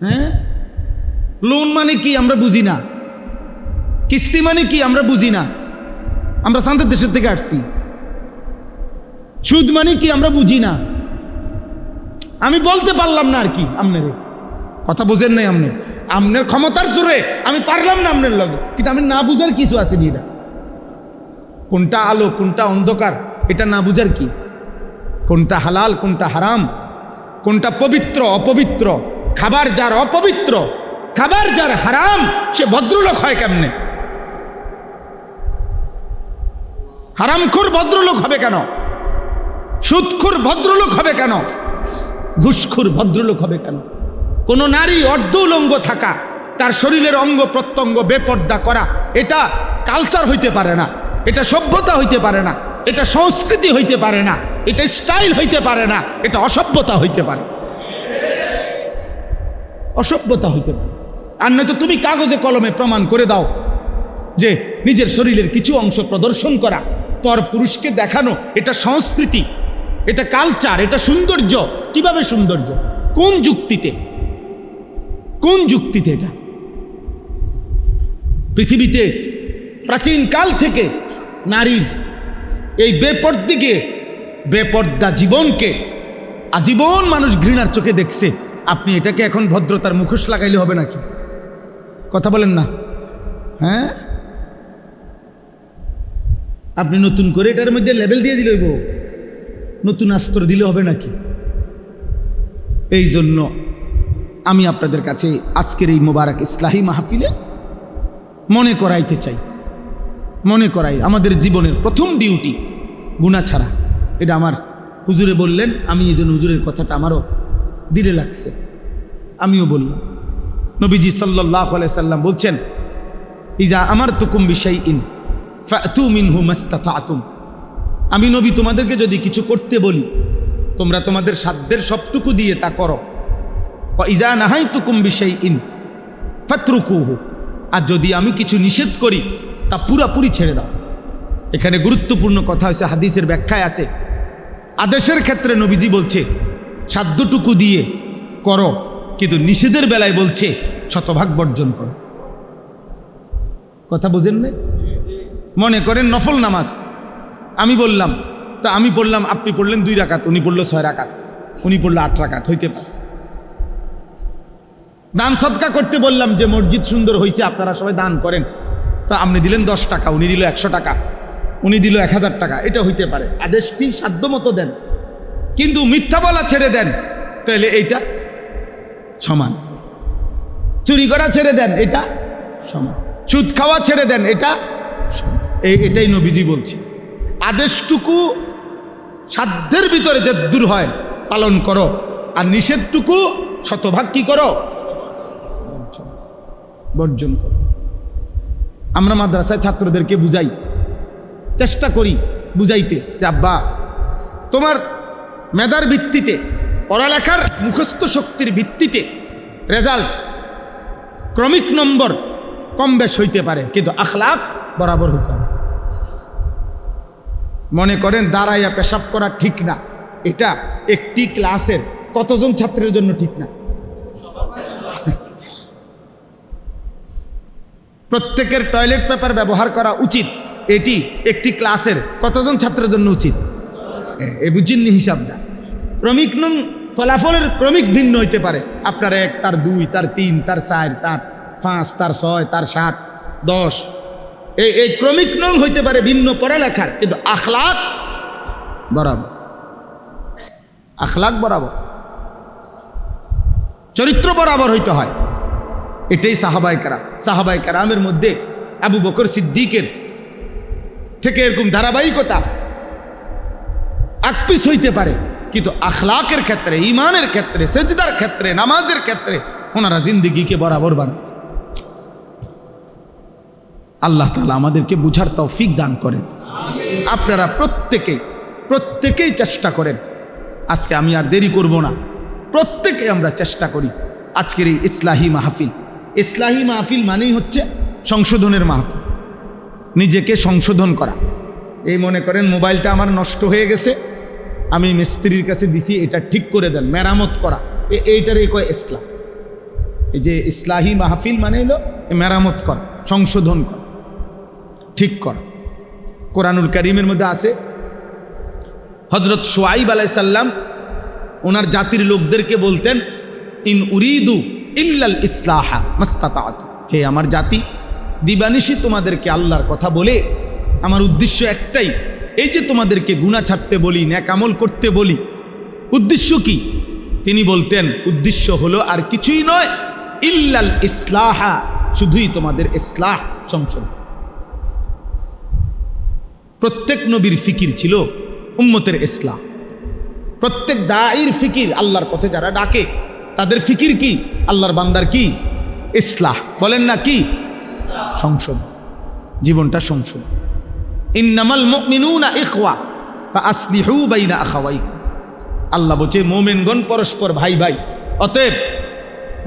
হ্যাঁ, লোন মানে কি আমরা বুঝি না, কিস্তি মানে কি আমরা বুঝি না, আমরা শান্তির দেশের থেকে আসছি। সুদ মানে কি আমরা বুঝি না, আমি বলতে পারলাম না আর কি। আপনারে কথা বোঝেন নাই, আপনি আমনের ক্ষমতার জোরে আমি পারলাম না আমনের লগে, কিন্তু আমি না বুঝার কিছু আছে নি, এটা কোনটা আলো কোনটা অন্ধকার এটা না বুঝার কি, কোনটা হালাল কোনটা হারাম, কোনটা পবিত্র অপবিত্র, খাবার যার অপবিত্র খাবার যার হারাম সে ভদ্রলোক হয় কেমনে? হারামখোর ভদ্রলোক হবে কেন? সুদখোর ভদ্রলোক হবে কেন? ঘুষখোর ভদ্রলোক হবে কেন? কোন নারী অর্ধ উলঙ্গ থাকা, তার শরীরের অঙ্গ প্রত্যঙ্গ বেপর্দা করা, এটা কালচার হইতে পারে না, এটা সভ্যতা হইতে পারে না, এটা সংস্কৃতি হইতে পারে না, এটা স্টাইল হইতে পারে না, এটা অসভ্যতা হইতে পারে, অসভ্যতা হইতে পারে। আর নয়তো তুমি কাগজে কলমে প্রমাণ করে দাও যে নিজের শরীরের কিছু অংশ প্রদর্শন করা, পর পুরুষকে দেখানো, এটা সংস্কৃতি, এটা কালচার, এটা সৌন্দর্য। কিভাবে সৌন্দর্য? কোন যুক্তিতে? কোন যুক্তিতে? এটা পৃথিবীতে প্রাচীন কাল থেকে নারীর এই বেপর্দা জীবনকে আজীবন মানুষ ঘৃণার চোখে দেখছে। আপনি এটাকে এখন ভদ্রতার মুখোশ লাগাইলে হবে নাকি? কথা বলেন না? হ্যাঁ, আপনি নতুন করে এটার মধ্যে লেবেল দিয়ে দিলে হইব, নতুন আস্তর দিলে হবে নাকি? এই জন্য আমি আপনাদের কাছে আজকের এই মোবারক ইসলাহি মাহফিলে মনে করাইতে চাই, মনে করাই আমাদের জীবনের প্রথম ডিউটি গুনাহ ছাড়া। এটা আমার হুজুরে বললেন, আমি এই জন্য হুজুরের কথাটা আমারও দিলে লাগছে, আমিও বললাম। নবীজি সাল্লাল্লাহু আলাইহি সাল্লাম বলছেন, ইজা আমারতুকুম বিশাইইন ফাতু মিনহু মাসতাতাতুম। আমি নবী তোমাদেরকে যদি কিছু করতে বলি তোমরা তোমাদের সাধ্যের সবটুকু দিয়ে তা করো। ওয়া ইজা নাহাইতুকুম বিশাইইন ফাতরুকুহু। আর যদি আমি কিছু নিষেধ করি তা পুরাপুরি ছেড়ে দাও। এখানে গুরুত্বপূর্ণ কথা হচ্ছে, হাদিসের ব্যাখ্যায় আছে, আদেশের ক্ষেত্রে নবীজি বলছে সাধ্যটুকু দিয়ে করো, কিন্তু নিষেধের বেলায় বলছে শতভাগ বর্জন করো। কথা বুঝেন না? মনে করেন নফল নামাজ আমি বললাম, তো আমি পড়লাম, আপনি পড়লেন 2 রাকাত, উনি পড়লো 6 রাকাত, উনি পড়লো 8 রাকাত, হইতে পারে। দান সদকা করতে বললাম যে মসজিদ সুন্দর হয়েছে আপনারা সবাই দান করেন, তো আপনি দিলেন 10 টাকা, উনি দিল 100 টাকা, উনি দিল 1000 টাকা, এটা হইতে পারে। আদেশটি সাধ্য মতো দেন, কিন্তু মিথ্যা বলা ছেড়ে দেন তাহলে এইটা সমান। চুরি করা ছেড়ে দেন, এটা সমান। সুদ খাওয়া ছেড়ে দেন, এটা সমান। এটাই নবীজি বলছে, আদেশটুকু সাধ্যের ভিতরে যে দূর হয় পালন করো, আর নিষেধটুকু শতভাগ কি করো? বর্জন করো। আমরা মাদ্রাসায় ছাত্রদেরকে বুঝাই, চেষ্টা করি বুঝাইতে যে আব্বা তোমার মেধার ভিত্তিতে, পড়ালেখার মুখস্থ শক্তির ভিত্তিতে রেজাল্ট ক্রমিক নম্বর কম বেশ হইতে পারে, কিন্তু আখলাক বরাবর হইতে হবে। মনে করেন দাঁড়াইয়া পেশাব করা ঠিক না, এটা একটি ক্লাসের কতজন ছাত্রের জন্য ঠিক না? প্রত্যেকের টয়লেট পেপার ব্যবহার করা উচিত, এটি একটি ক্লাসের কতজন ছাত্রের জন্য উচিত? এ বুঝিনি হিসাবটা। ক্রমিক নং ফলাফলের ক্রমিক ভিন্ন হইতে পারে, আপনার 1, তার 2, তার 3, তার 4, তার 5, তার 6, তার 7, 10, এই ক্রমিক নং হইতে পারে ভিন্ন পড়ালেখার, কিন্তু আখলাক বরাবর, আখলাক বরাবর, চরিত্র বরাবর হইতে হয়। এটাই সাহাবায়ে কেরামের মধ্যে আবু বকর সিদ্দিকের থেকে এরকম ধারাবাহিকতা আকপিস হইতে পারে, কিন্তু আখলাকের ক্ষেত্রে, ইমানের ক্ষেত্রে, সেজদার ক্ষেত্রে, নামাজের ক্ষেত্রে ওনারা জিন্দেগিকে বরাবর বানাচ্ছে। আল্লাহ তাআলা আমাদেরকে বুঝার তৌফিক দান করেন। আপনারা প্রত্যেকেই চেষ্টা করেন। আজকে আমি আর দেরি করব না, প্রত্যেকে আমরা চেষ্টা করি আজকের এই ইসলাহি মাহফিল মানেই হচ্ছে সংশোধনের মাহফিল, নিজেকে সংশোধন করা। এই মনে করেন মোবাইলটা আমার নষ্ট হয়ে গেছে, আমি মিস্ত্রির কাছে দিছি, এটা ঠিক করে দেন, মেরামত করা, এইটারই কয় ইসলাম। এই যে ইসলাহি মাহফিল মানে হলো মেরামত করা, সংশোধন করা, ঠিক করা। কোরআনুল কারীমের মধ্যে আছে, হযরত শুআইব আলাইহিস সালাম ওনার জাতির লোকদেরকে বলতেন, ইন উরিদু ইল্লাল ইসলাহা মাস্তাতাতু। হে আমার জাতি, দিবানিশি তোমাদেরকে আল্লাহর কথা বলে আমার উদ্দেশ্য একটাই, এই যে তোমাদেরকে গুনাহ ছাড়তে বলি, নেক আমল করতে বলি, উদ্দেশ্য কি? তিনি বলতেন উদ্দেশ্য হলো আর কিছুই নয়, ইল্লাল ইসলাহা, শুধুই তোমাদের ইসলাহ, সংশোধন। প্রত্যেক নবীর ফিকির ছিল উম্মতের ইসলাহ। প্রত্যেক দাঈর ফিকির, আল্লাহর পথে যারা ডাকে তাদের ফিকির কি? আল্লাহর বান্দার কি? ইসলাহ। বলেন না কি? সংশোধন, জীবনটা সংশোধন। ইন্নামাল মুমিনুনা ইখওয়া ফাআসলিহু বাইনা আখাওয়াইকুম। আল্লাহ বলছে মুমিনগণ পরস্পর ভাই ভাই, অতএব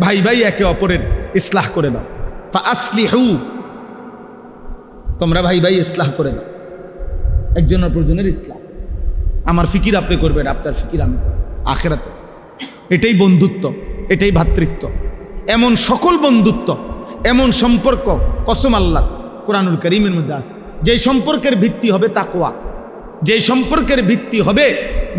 ভাই ভাই একে অপরের ইসলাহ করে দাও। ফাআসলিহু, তোমরা ভাই ভাই ইসলাহ করে দাও। একজন অপরজনের ইসলাহ। আমার ফিকির আপনি করবেন, আপনার ফিকির আমি করব আখিরাতে। এটাই বন্ধুত্ব, এটাই ভ্রাতৃত্ব। এমন সকল বন্ধুত্ব, এমন সম্পর্ক কসম আল্লাহ কোরআনুল কারীমের মধ্যে আছে, যে সম্পর্কের ভিত্তি হবে তাকওয়া, যে সম্পর্কের ভিত্তি হবে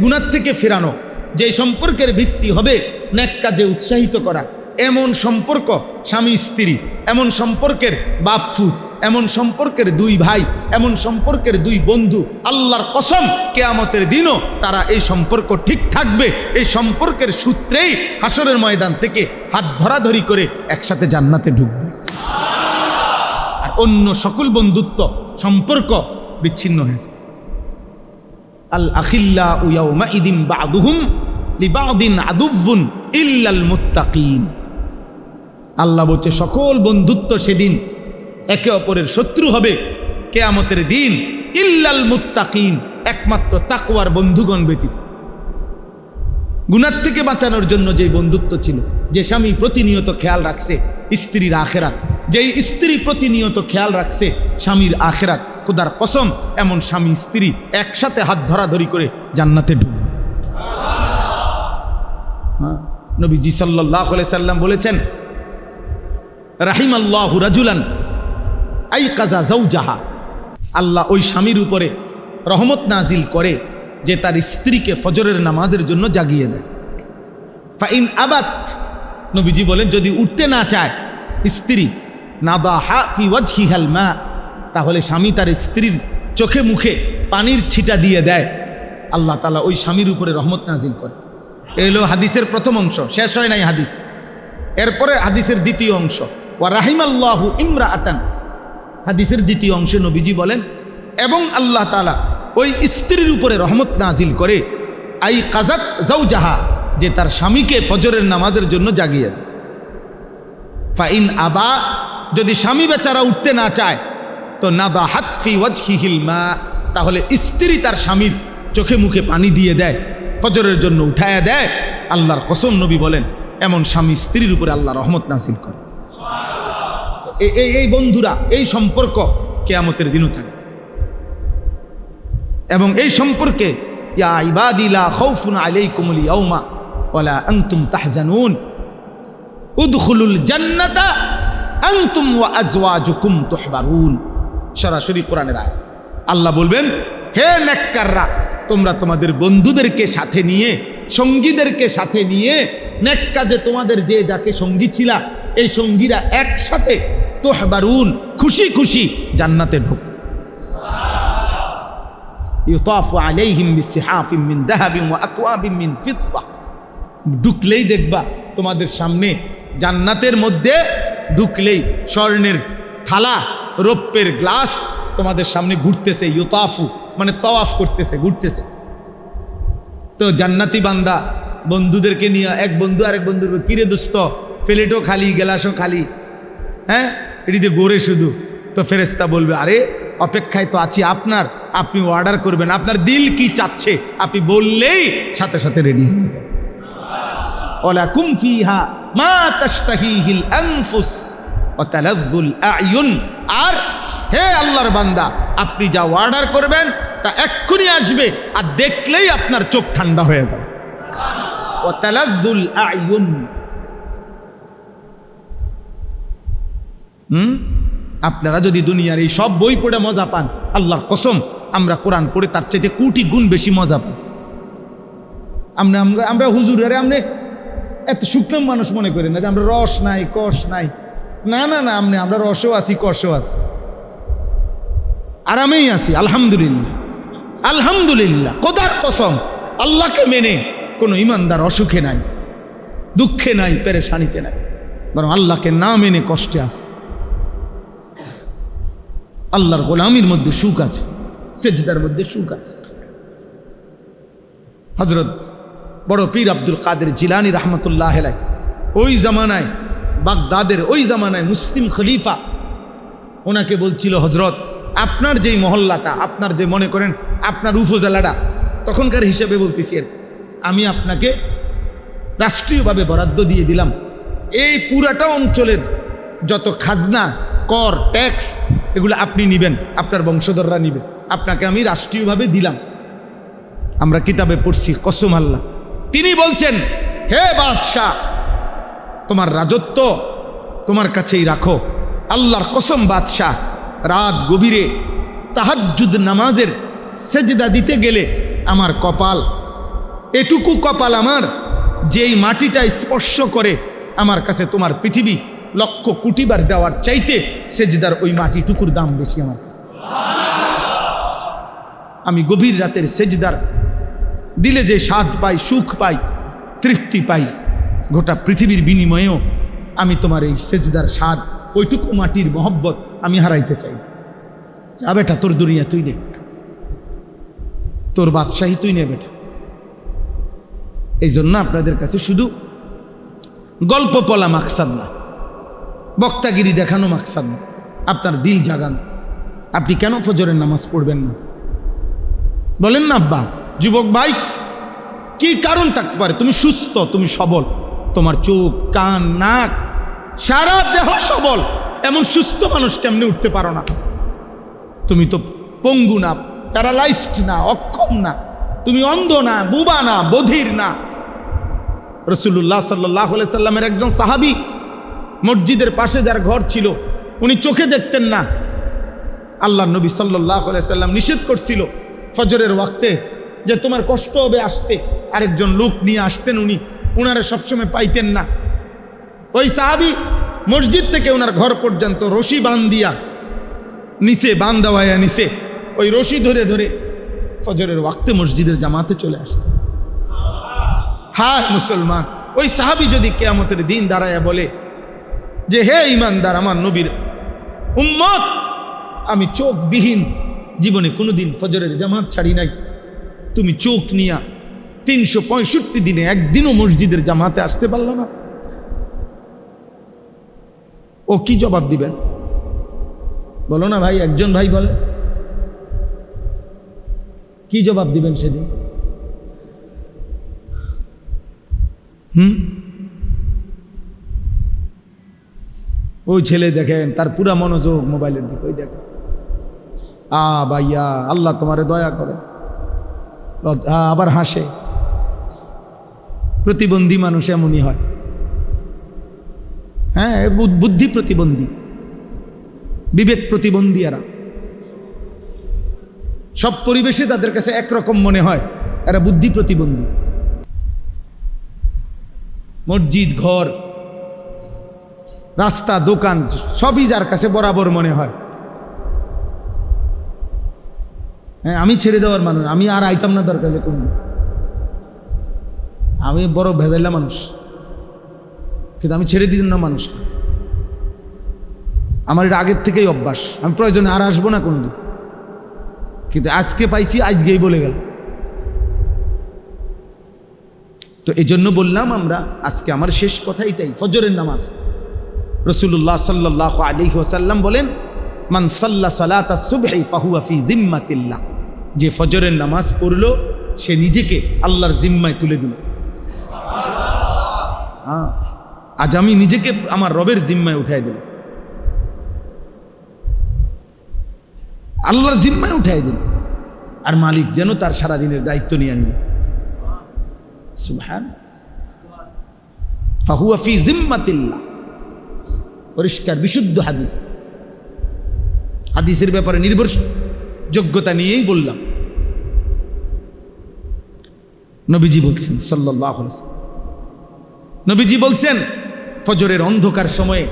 গুনাহ থেকে ফেরানো, যে সম্পর্কের ভিত্তি হবে নেক কাজে উৎসাহিত করা। এমন সম্পর্ক স্বামী স্ত্রী, এমন সম্পর্কের বাপ ফুত, এমন সম্পর্কের দুই ভাই, এমন সম্পর্কের দুই বন্ধু, আল্লাহর কসম কিয়ামতের দিনও তারা এই সম্পর্ক ঠিক থাকবে। এই সম্পর্কের সূত্রেই হাসরের ময়দান থেকে হাত ধরাধরি করে একসাথে জান্নাতে ঢুকবে। আর অন্য সকল বন্ধুত্ব সম্পর্ক বিচ্ছিন্ন হয়েছে। আল আখিল্লাউ ইয়াউমাইদিন বা'দুহুম লিবা'দিন আদুউন ইল্লাল মুত্তাকিন। আল্লাহ বলছে সকল বন্ধুত্ব সেদিন একে অপরের শত্রু হবে কিয়ামতের দিন, ইল্লাল মুত্তাকিন, একমাত্র তাকওয়ার বন্ধুগণ ব্যতীত। গুনাহ থেকে বাঁচানোর জন্য যে বন্ধুত্ব ছিল, যে স্বামী প্রতিনিয়ত খেয়াল রাখছে স্ত্রীর আখিরাত, যেই স্ত্রী প্রতিনিয়ত খেয়াল রাখছে স্বামীর আখিরাত, খোদার কসম এমন স্বামী স্ত্রী একসাথে হাত ধরাধরি করে জান্নাতে ঢুকবে। নবীজি সাল্লাল্লাহু আলাইহি সাল্লাম বলেছেন, রাহিমাল্লাহু রাজুলান আইকাযা যাওজাহা। আল্লাহ ওই স্বামীর উপরে রহমত নাজিল করে যে তার স্ত্রীকে ফজরের নামাজের জন্য জাগিয়ে দেয়। ফাইন আবাত, নবীজি বলেন যদি উঠতে না চায় স্ত্রী, নাদাহা ফি ওয়াজহিহাল মা, তাহলে স্বামী তার স্ত্রীর চোখে মুখে পানির ছিটা দিয়ে দেয়। আল্লাহ তাআলা ওই স্বামীর উপরে রহমত নাজিল করে। এই হলো হাদিসের প্রথম অংশ, শেষ হয় নাই হাদিস। এরপরে হাদিসের দ্বিতীয় অংশ, ওয়া রাহিমাল্লাহু ইমরাআতান। হাদিসের দ্বিতীয় অংশে নবীজি বলেন এবং আল্লাহ তাআলা ওই স্ত্রীর উপরে রহমত নাজিল করে আই কাজাত যাওজাহা, যে তার স্বামীকে ফজরের নামাজের জন্য জাগিয়ে দেয়। ফাইন আবা, যদি স্বামী বেচারা উঠতে না চায় তো নাদাহাত ফি ওয়াজহিহিল মা, তাহলে স্ত্রী তার স্বামীর চোখে মুখে পানি দিয়ে দেয়, ফজরের জন্য উঠায়া দেয়। আল্লাহর কসম নবী বলেন এমন স্বামী স্ত্রীর উপরে আল্লাহ রহমত নাজিল করে। এই বন্ধুরা, এই সম্পর্ক কিয়ামতের দিনও থাকবে। এবং এই সম্পর্কে ইয়া ইবাদি লা খাউফুন আলাইকুমুল ইয়াউমা ওয়ালা আনতুম তাহজানুন উদখুলুল জান্নাতা আনতুম ওয়া আজওয়াজুকুম তুহবারুন। সরাসরি কোরআনের আয়াত। আল্লাহ বলবেন, হে নেককাররা, তোমরা তোমাদের বন্ধুদেরকে সাথে নিয়ে, সঙ্গীদেরকে সাথে নিয়ে নেক কাজে তোমাদের যে যাকে সঙ্গী ছিলা, এই সঙ্গীরা একসাথে তুহবারুন, খুশি খুশি জান্নাতে ঢুক। ইউতাফু আলাইহিম বিসিহাফিম মিন যাহাবিন ওয়া আকওয়াবিন মিন ফিদ্দা। ঢুকলেই দেখবা তোমাদের সামনে জান্নাতের মধ্যে ঢুকলেই স্বর্ণের থালা, রৌপ্যের গ্লাস তোমাদের সামনে ঘুরতেছে। ইউতাফু মানে তাওয়াফ করতেছে, ঘুরতেছে। তো জান্নাতি বান্দা বন্ধুদেরকে নিয়ে, এক বন্ধু আরেক বন্ধুর, কিরে দোস্ত প্লেটও খালি, গ্লাসও খালি, হ্যাঁ এটিতে গোরে শুধু। তো ফেরেশতা বলবে, আরে অপেক্ষায় তো আছি আপনার, আপনি অর্ডার করবেন, আপনার দিল কি চাচ্ছে আপনি বললেই সাথে সাথে রেডি হয়ে যাবে। ওয়ালাকুম ফিহা মা তাশতাহিহিল আনফুস ওয়া তালাযযুল আ'য়ুন। আর হে আল্লাহর বান্দা, আপনি যা অর্ডার করবেন তা এক্ষুনি আসবে, আর দেখলেই আপনার চোখ ঠান্ডা হয়ে যাবে। ওয়া তালাযযুল আ'য়ুন। আপনারা যদি দুনিয়ার এই সব বই পড়ে মজা পান, আল্লাহর কসম আমরা কোরআন পড়ে তার চাইতে কোটি গুণ বেশি মজা পাই। আমরা হুজুর, আরে এত শুকনো মানুষ মনে করেন না যে আমরা রস নাই কষ নাই, না না না, আমরা রসও আছি কষও আছি, আরামেই আছি আলহামদুলিল্লাহ। আলহামদুলিল্লাহ, খোদার কসম, আল্লাহকে মেনে কোনো ইমানদার অসুখে নাই, দুঃখে নাই, পেরেশানিতে নাই, বরং আল্লাহকে না মেনে কষ্টে আছে। আল্লাহর গোলামির মধ্যে সুখ আছে, সেজদার মধ্যে সুখ আছে। হযরত বড় পীর আব্দুল কাদের জিলানী রহমতুল্লাহ আলাইহি ওই জামানায়, বাগদাদের ওই জামানায় মুসলিম খলিফা ওনাকে বলছিল, হযরত আপনার যেই মহল্লাটা, আপনার যে মনে করেন আপনার উপজেলাটা, তখনকার হিসেবে বলতেছি আর কি, আমি আপনাকে রাষ্ট্রীয়ভাবে বরাদ্দ দিয়ে দিলাম, এই পুরাটা অঞ্চলের যত খাজনা, কর, ট্যাক্স এগুলো আপনি নেবেন, আপনার বংশধররা নেবে, আপনাকে আমি রাষ্ট্রীয়ভাবে দিলাম। আমরা কিতাবে পড়ছি, কসম আল্লাহ। তিনি বলছেন, হে বাদশাহ, তোমার রাজত্ব তোমার কাছেই রাখো, আল্লাহর কসম বাদশাহ, রাত গভীরে তাহাজ্জুদ নামাজের সেজদা দিতে গেলে আমার কপাল, এটুকু কপাল আমার, যেই মাটিটা স্পর্শ করে আমার কাছে তোমার পৃথিবী লক্ষ কোটিবার দেওয়ার চাইতে সেজদার ওই মাটিটুকুর দাম বেশি আমার। আমি গভীর রাতের সেজদার দিলে যে স্বাদ পাই, সুখ পাই, তৃপ্তি পাই, গোটা পৃথিবীর বিনিময়েও আমি তোমার এই সেজদার স্বাদ, ওইটুকু মাটির মহব্বত আমি হারাইতে চাই। যা বেটা, তোর দুনিয়া তুই নে, তোর বাদশাহী তুই নে বেটা। এই জন্য আপনাদের কাছে শুধু গল্প বলা মাকসাদ না, বক্তাগিরি দেখানো মাকসাদ না, আপনার দিল জাগানো। আপনি কেন ফজরের নামাজ পড়বেন না বলেন না আব্বা? যুবক ভাই, কি কারণ থাকতে পারে? তুমি সুস্থ, তুমি সবল, তোমার চোখ, কান, নাক, সারা দেহ সবল, এমন সুস্থ মানুষ কেমনে উঠতে পারো না? তুমি তো পঙ্গু না, প্যারালাইজড না, অক্ষম না, তুমি অন্ধ না, বুবা না, বধির না। রাসূলুল্লাহ সাল্লাল্লাহু আলাইহি সাল্লামের একজন সাহাবী, মসজিদের পাশে যার ঘর ছিল, উনি চোখে দেখতেন না। আল্লাহর নবী সাল্লাল্লাহু আলাইহি সাল্লাম নিষেধ করছিল ফজরের ওয়াক্তে যে তোমার কষ্ট হবে আসতে, আরেকজন লোক নিয়ে আসতেন, উনারা সবসময় পাইতেন না। ওই সাহাবী মসজিদ থেকে ওনার ঘর পর্যন্ত রশি বান্ধিয়া নিচে, বান্ধাওয়াইয়া নিচে, ওই রশি ধরে ধরে ফজরের ওয়াক্তে মসজিদের জামাতে চলে আসতেন। হ্যাঁ মুসলমান, ওই সাহাবী যদি কিয়ামতের দিন দাঁড়ায়া বলে যে হে ইমানদার, আমার নবীর উম্মত, আমি চোখবিহীন জীবনে কোনোদিন ফজরের জামাত ছাড়ি নাই, তুমি চোখ নিয়া 365 দিনে একদিনও মসজিদের জামাতে আসতে পারল না, ও কি জবাব দিবেন বলো না ভাই? একজন ভাই বলে, কি জবাব দিবেন সেদিন? ওই ছেলে দেখেন, তার পুরা মনোযোগ মোবাইলের দিকে, ওই দেখেন, ভাইয়া আল্লাহ তোমারে দয়া করে, আবার হাসে। প্রতিবন্ধী মানুষ এমনই হয়, হ্যাঁ, বুদ্ধি প্রতিবন্ধী, বিবেক প্রতিবন্ধী। এরা সব পরিবেশে তাদের কাছে একরকম মনে হয়, এরা বুদ্ধি প্রতিবন্ধী। মসজিদ, ঘর, রাস্তা, দোকান সবই যার কাছে বরাবর মনে হয়। হ্যাঁ, আমি ছেড়ে দেওয়ার মানুষ, আমি আর আইতাম না দরকার হলে কোন, আমি বড় ভেজাইলা মানুষ, কিন্তু আমি ছেড়ে দিতাম না মানুষ। আমার এটা আগের থেকেই অভ্যাস, আমি প্রয়োজনে আর আসবো না কোনদিন, কিন্তু আজকে পাইছি, আজকেই বলে গেল। তো এই জন্য বললাম, আমরা আজকে আমার শেষ কথা এটাই, ফজরের নামাজ। রাসূলুল্লাহ সাল্লাল্লাহু আলাইহি ওয়াসাল্লাম বলেন, মান সাল্লা সালাতাস সুবহি ফাহুয়া ফি জিম্মাতিল্লাহ, যে ফজরের নামাজ পড়লো সে নিজেকে আল্লাহর জিম্মায় তুলে দিল। হ্যাঁ, আজ আমি নিজেকে আমার রবের জিম্মায় উঠাই দিল, আল্লাহর জিম্মায় উঠাই দিল, আর মালিক যেন তার সারাদিনের দায়িত্ব নিয়ে নিল। সুবহান, ফাহুয়া ফি জিম্মাতিল্লাহ, পরিষ্কার বিশুদ্ধ হাদিস। হাদিসের ব্যাপারে নির্ভরযোগ্যতা নিয়েই বললাম। নবীজি বলছেন সাল্লাল্লাহু আলাইহি ওয়াসাল্লাম, নবীজি বলছেন ফজরের অন্ধকার সময়ে,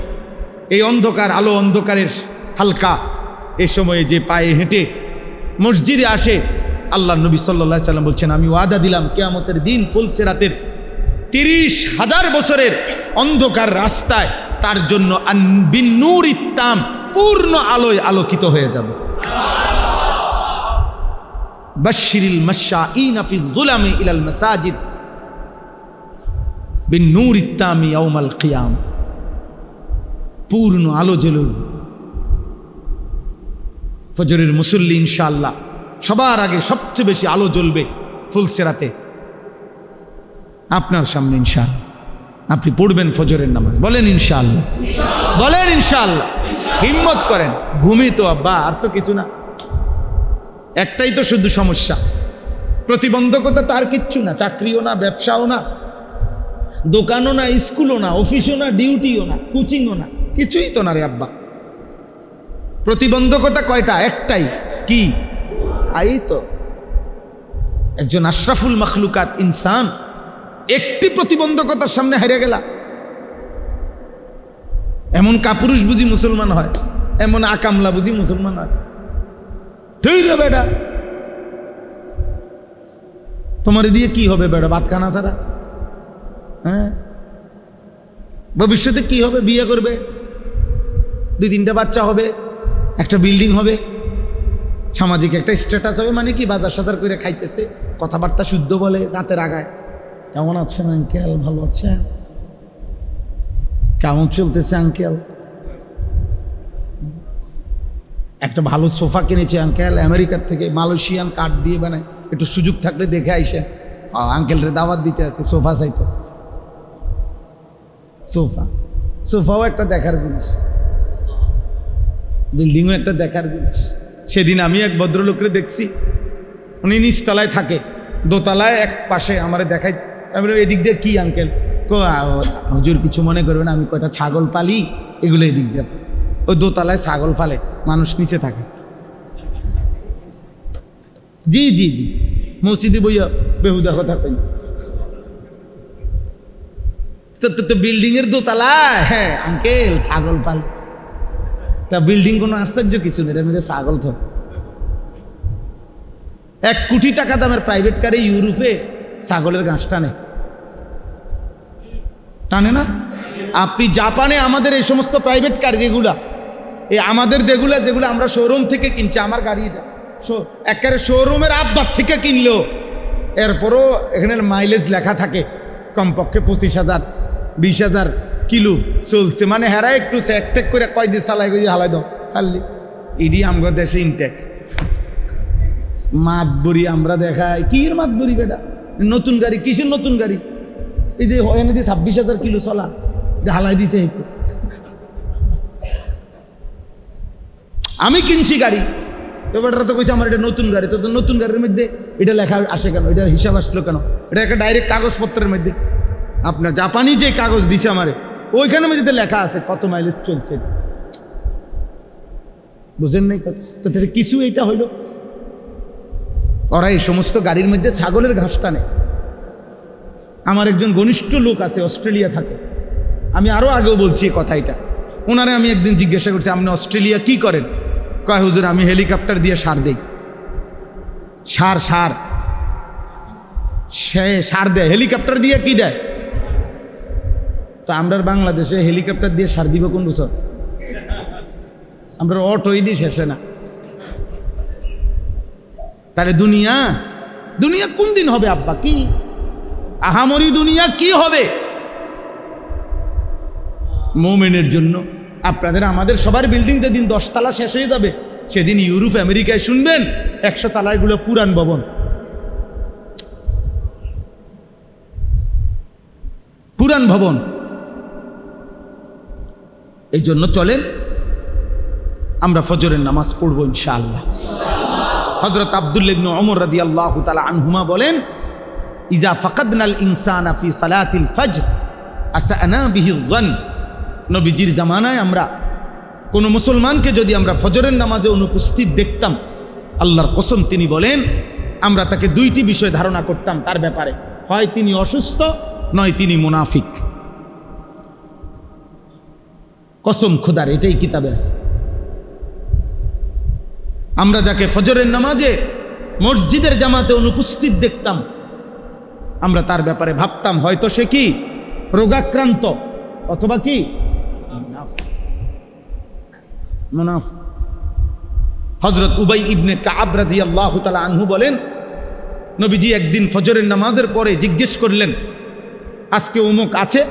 এই অন্ধকার আলো অন্ধকারের হালকা এ সময়ে যে পায়ে হেঁটে মসজিদে আসে, আল্লাহ নবী সাল্লাল্লাহু আলাইহি সাল্লাম বলছেন আমি ওয়াদা দিলাম কিয়ামতের দিন ফুলসিরাতের 30,000 বছরের অন্ধকার রাস্তায় তার জন্য বিন-নূর ইত্তাম পূর্ণ আলোয় আলোকিত হয়ে যাবে। বাশশিরিল মাশশাঈনা ফিয যুলামি ইলাল মাসাজিদ বিন-নূর ইত্তাম ইয়াউমাল কিয়াম, পূর্ণ আলো জ্বলবে। ফজরের মুসল্লি ইনশাআল্লাহ সবার আগে সবচেয়ে বেশি আলো জ্বলবে ফুলসিরাতে আপনার সামনে। ইনশাআল্লাহ আপনি পড়বেন ফজরের নামাজ, বলেন ইনশাআল্লাহ, বলেন ইনশাআল্লাহ। হিম্মত করেন। ঘুমি তো আব্বা, আর তো কিছু না, একটাই তো শুধু সমস্যা, প্রতিবন্ধকতা তার কিচ্ছু না, চাকরিও না, ব্যবসাও না, দোকানও না, স্কুলও না, অফিসও না, ডিউটিও না, কোচিংও না, কিছুই তো না রে আব্বা। প্রতিবন্ধকতা কয়টা? একটাই, কি? এই তো একজন আশরাফুল মখলুকাত ইনসান একটি প্রতিবন্ধকতার সামনে হেরে গেলা। এমন কাপুরুষ বুঝি মুসলমান হয়, এমন আকামলা বুঝি মুসলমান হয়? ধৈর্য বেটা, তোমার দিয়ে কি হবে বেটা? ভাত খানা ছাড়া। হ্যাঁ, ভবিষ্যতে কি হবে? বিয়ে করবে, 2-3টা বাচ্চা হবে, একটা বিল্ডিং হবে, সামাজিক একটা স্ট্যাটাস হবে। মানে কি? বাজার সাজার করে খাইতেছে, কথাবার্তা শুদ্ধ বলে, দাঁতের আগায়। কেমন আছেন আঙ্কেল? ভালো আছেন? কেমন চলতেছে আঙ্কেল? একটা ভালো সোফা কিনেছে আঙ্কেল, আমেরিকার থেকে, মালয়েশিয়ান কাঠ দিয়ে বানায়, একটু সুযোগ থাকলে দেখে আইসেন। আঙ্কেলরে দাওয়াত দিতে আছে, সোফা চাইতো। সোফাও একটা দেখার জিনিস, বিল্ডিংও একটা দেখার জিনিস। সেদিন আমি এক ভদ্রলোকরে দেখছি, উনি নিচতলায় থাকে, দোতলায় এক পাশে আমারে দেখাই। আমি এদিক দিয়ে কি আঙ্কেল? হুজুর কিছু মনে করবেন, আমি কয়টা ছাগল পালি, এগুলো এদিক দিয়ে। ওই দোতলায় ছাগল ফালে, মানুষ নিচে থাকে। জি জি জি, মসজিদে বইয়া বেহুদা কথা কই। তো বিল্ডিং এর দোতলায়, হ্যাঁ আঙ্কেল ছাগল পাল। তা বিল্ডিং কোনো আশ্চর্য কিছু নেই, এর মধ্যে ছাগল তো। 1 কোটি টাকা দামের প্রাইভেট কারে ইউরোপে ছাগলের ঘাস টানে না? আপনি জাপানে আমাদের এই সমস্ত প্রাইভেট কার যেগুলা, এই আমাদের যেগুলো আমরা শোরুম থেকে কিনছি, আমার গাড়িটা একেবারে শোরুমের আব্বার থেকে কিনলেও এরপরও এখানে মাইলেজ লেখা থাকে কমপক্ষে 25,000 20,000 কিলো চলছে। মানে হেরা একটু চেক করে কয় দিয়ে চালাই গিয়ে হালাই দাও খালি। ইডি আমগো দেশে ইনটেক মাতবরি আমরা দেখাই। কির মাতবরি বেটা? নতুন গাড়ি, কিসের নতুন গাড়ি? এই যে এনে দিয়ে 26,000 কিলো চলা হালাই দিছে। আমি কিনছি গাড়ি, ব্যাপারটা তো কইছে আমার এটা নতুন গাড়ি। তো নতুন গাড়ির মধ্যে এটা লেখা আসে কেন? এটার হিসাব আসলো কেন? এটা একটা ডাইরেক্ট কাগজপত্রের মধ্যে, আপনার জাপানি যে কাগজ দিছে আমারে, ওইখানে মধ্যে লেখা আছে কত মাইলেজ চলছে। বুঝেন নাই? তো কিছু এইটা হইল, ওরা এই সমস্ত গাড়ির মধ্যে ছাগলের ঘাস টানে। আমার একজন ঘনিষ্ঠ লোক আছে, অস্ট্রেলিয়া থাকে। আমি আরও আগেও বলছি এই কথাটা। ওনারে আমি একদিন জিজ্ঞাসা করছি, আপনি অস্ট্রেলিয়া কি করেন? কয় হুজুর আমি হেলিকপ্টার দিয়ে সার দেই। সার দেয় হেলিকপ্টার দিয়ে। কি দেয়? তো আমরা বাংলাদেশে হেলিকপ্টার দিয়ে সার দিব কোন বছর? আমরা অটোই দিই শেষে না। তাহলে দুনিয়া কোন দিন হবে আব্বা? কি আহামরি দুনিয়া কি হবে মোমেনের জন্য? আপনাদের আমাদের সবার বিল্ডিং যেদিন 10 তলা শেষ হয়ে যাবে, সেদিন ইউরোপ আমেরিকায় শুনবেন 100 তলাগুলো পুরান ভবন। পুরান ভবন। এই জন্য চলেন আমরা ফজরের নামাজ পড়ব ইনশাআল্লাহ। হযরত আব্দুল্লাহ ইবনে ওমর রাদিয়াল্লাহু তাআলা আনহুমা বলেন, ইজা ফাকাদনাল ইনসানা ফি সালাতিল ফজর আসানা বিহি যন। নবীজির জামানায় আমরা কোনো মুসলমানকে যদি আমরা ফজরের নামাজে অনুপস্থিত দেখতাম, আল্লাহর কসম তিনি বলেন আমরা তাকে 2টি বিষয় ধারণা করতাম তার ব্যাপারে, হয় তিনি অসুস্থ, নয় তিনি মুনাফিক। কসম খোদার, এটাই কিতাবে আছে। আমরা যাকে ফজরের নামাজে মসজিদের জামাতে অনুপস্থিত দেখতাম, আমরা তার ব্যাপারে ভাবতাম হয়তো সে কি রোগাক্রান্ত অথবা কি মুনাফিক। হযরত উবাই ইবনে কাব রাদিয়াল্লাহু তাআলা আনহু বলেন, নবীজি একদিন ফজরের নামাজের পরে জিজ্ঞেস করলেন, আজকে অমুক আছে?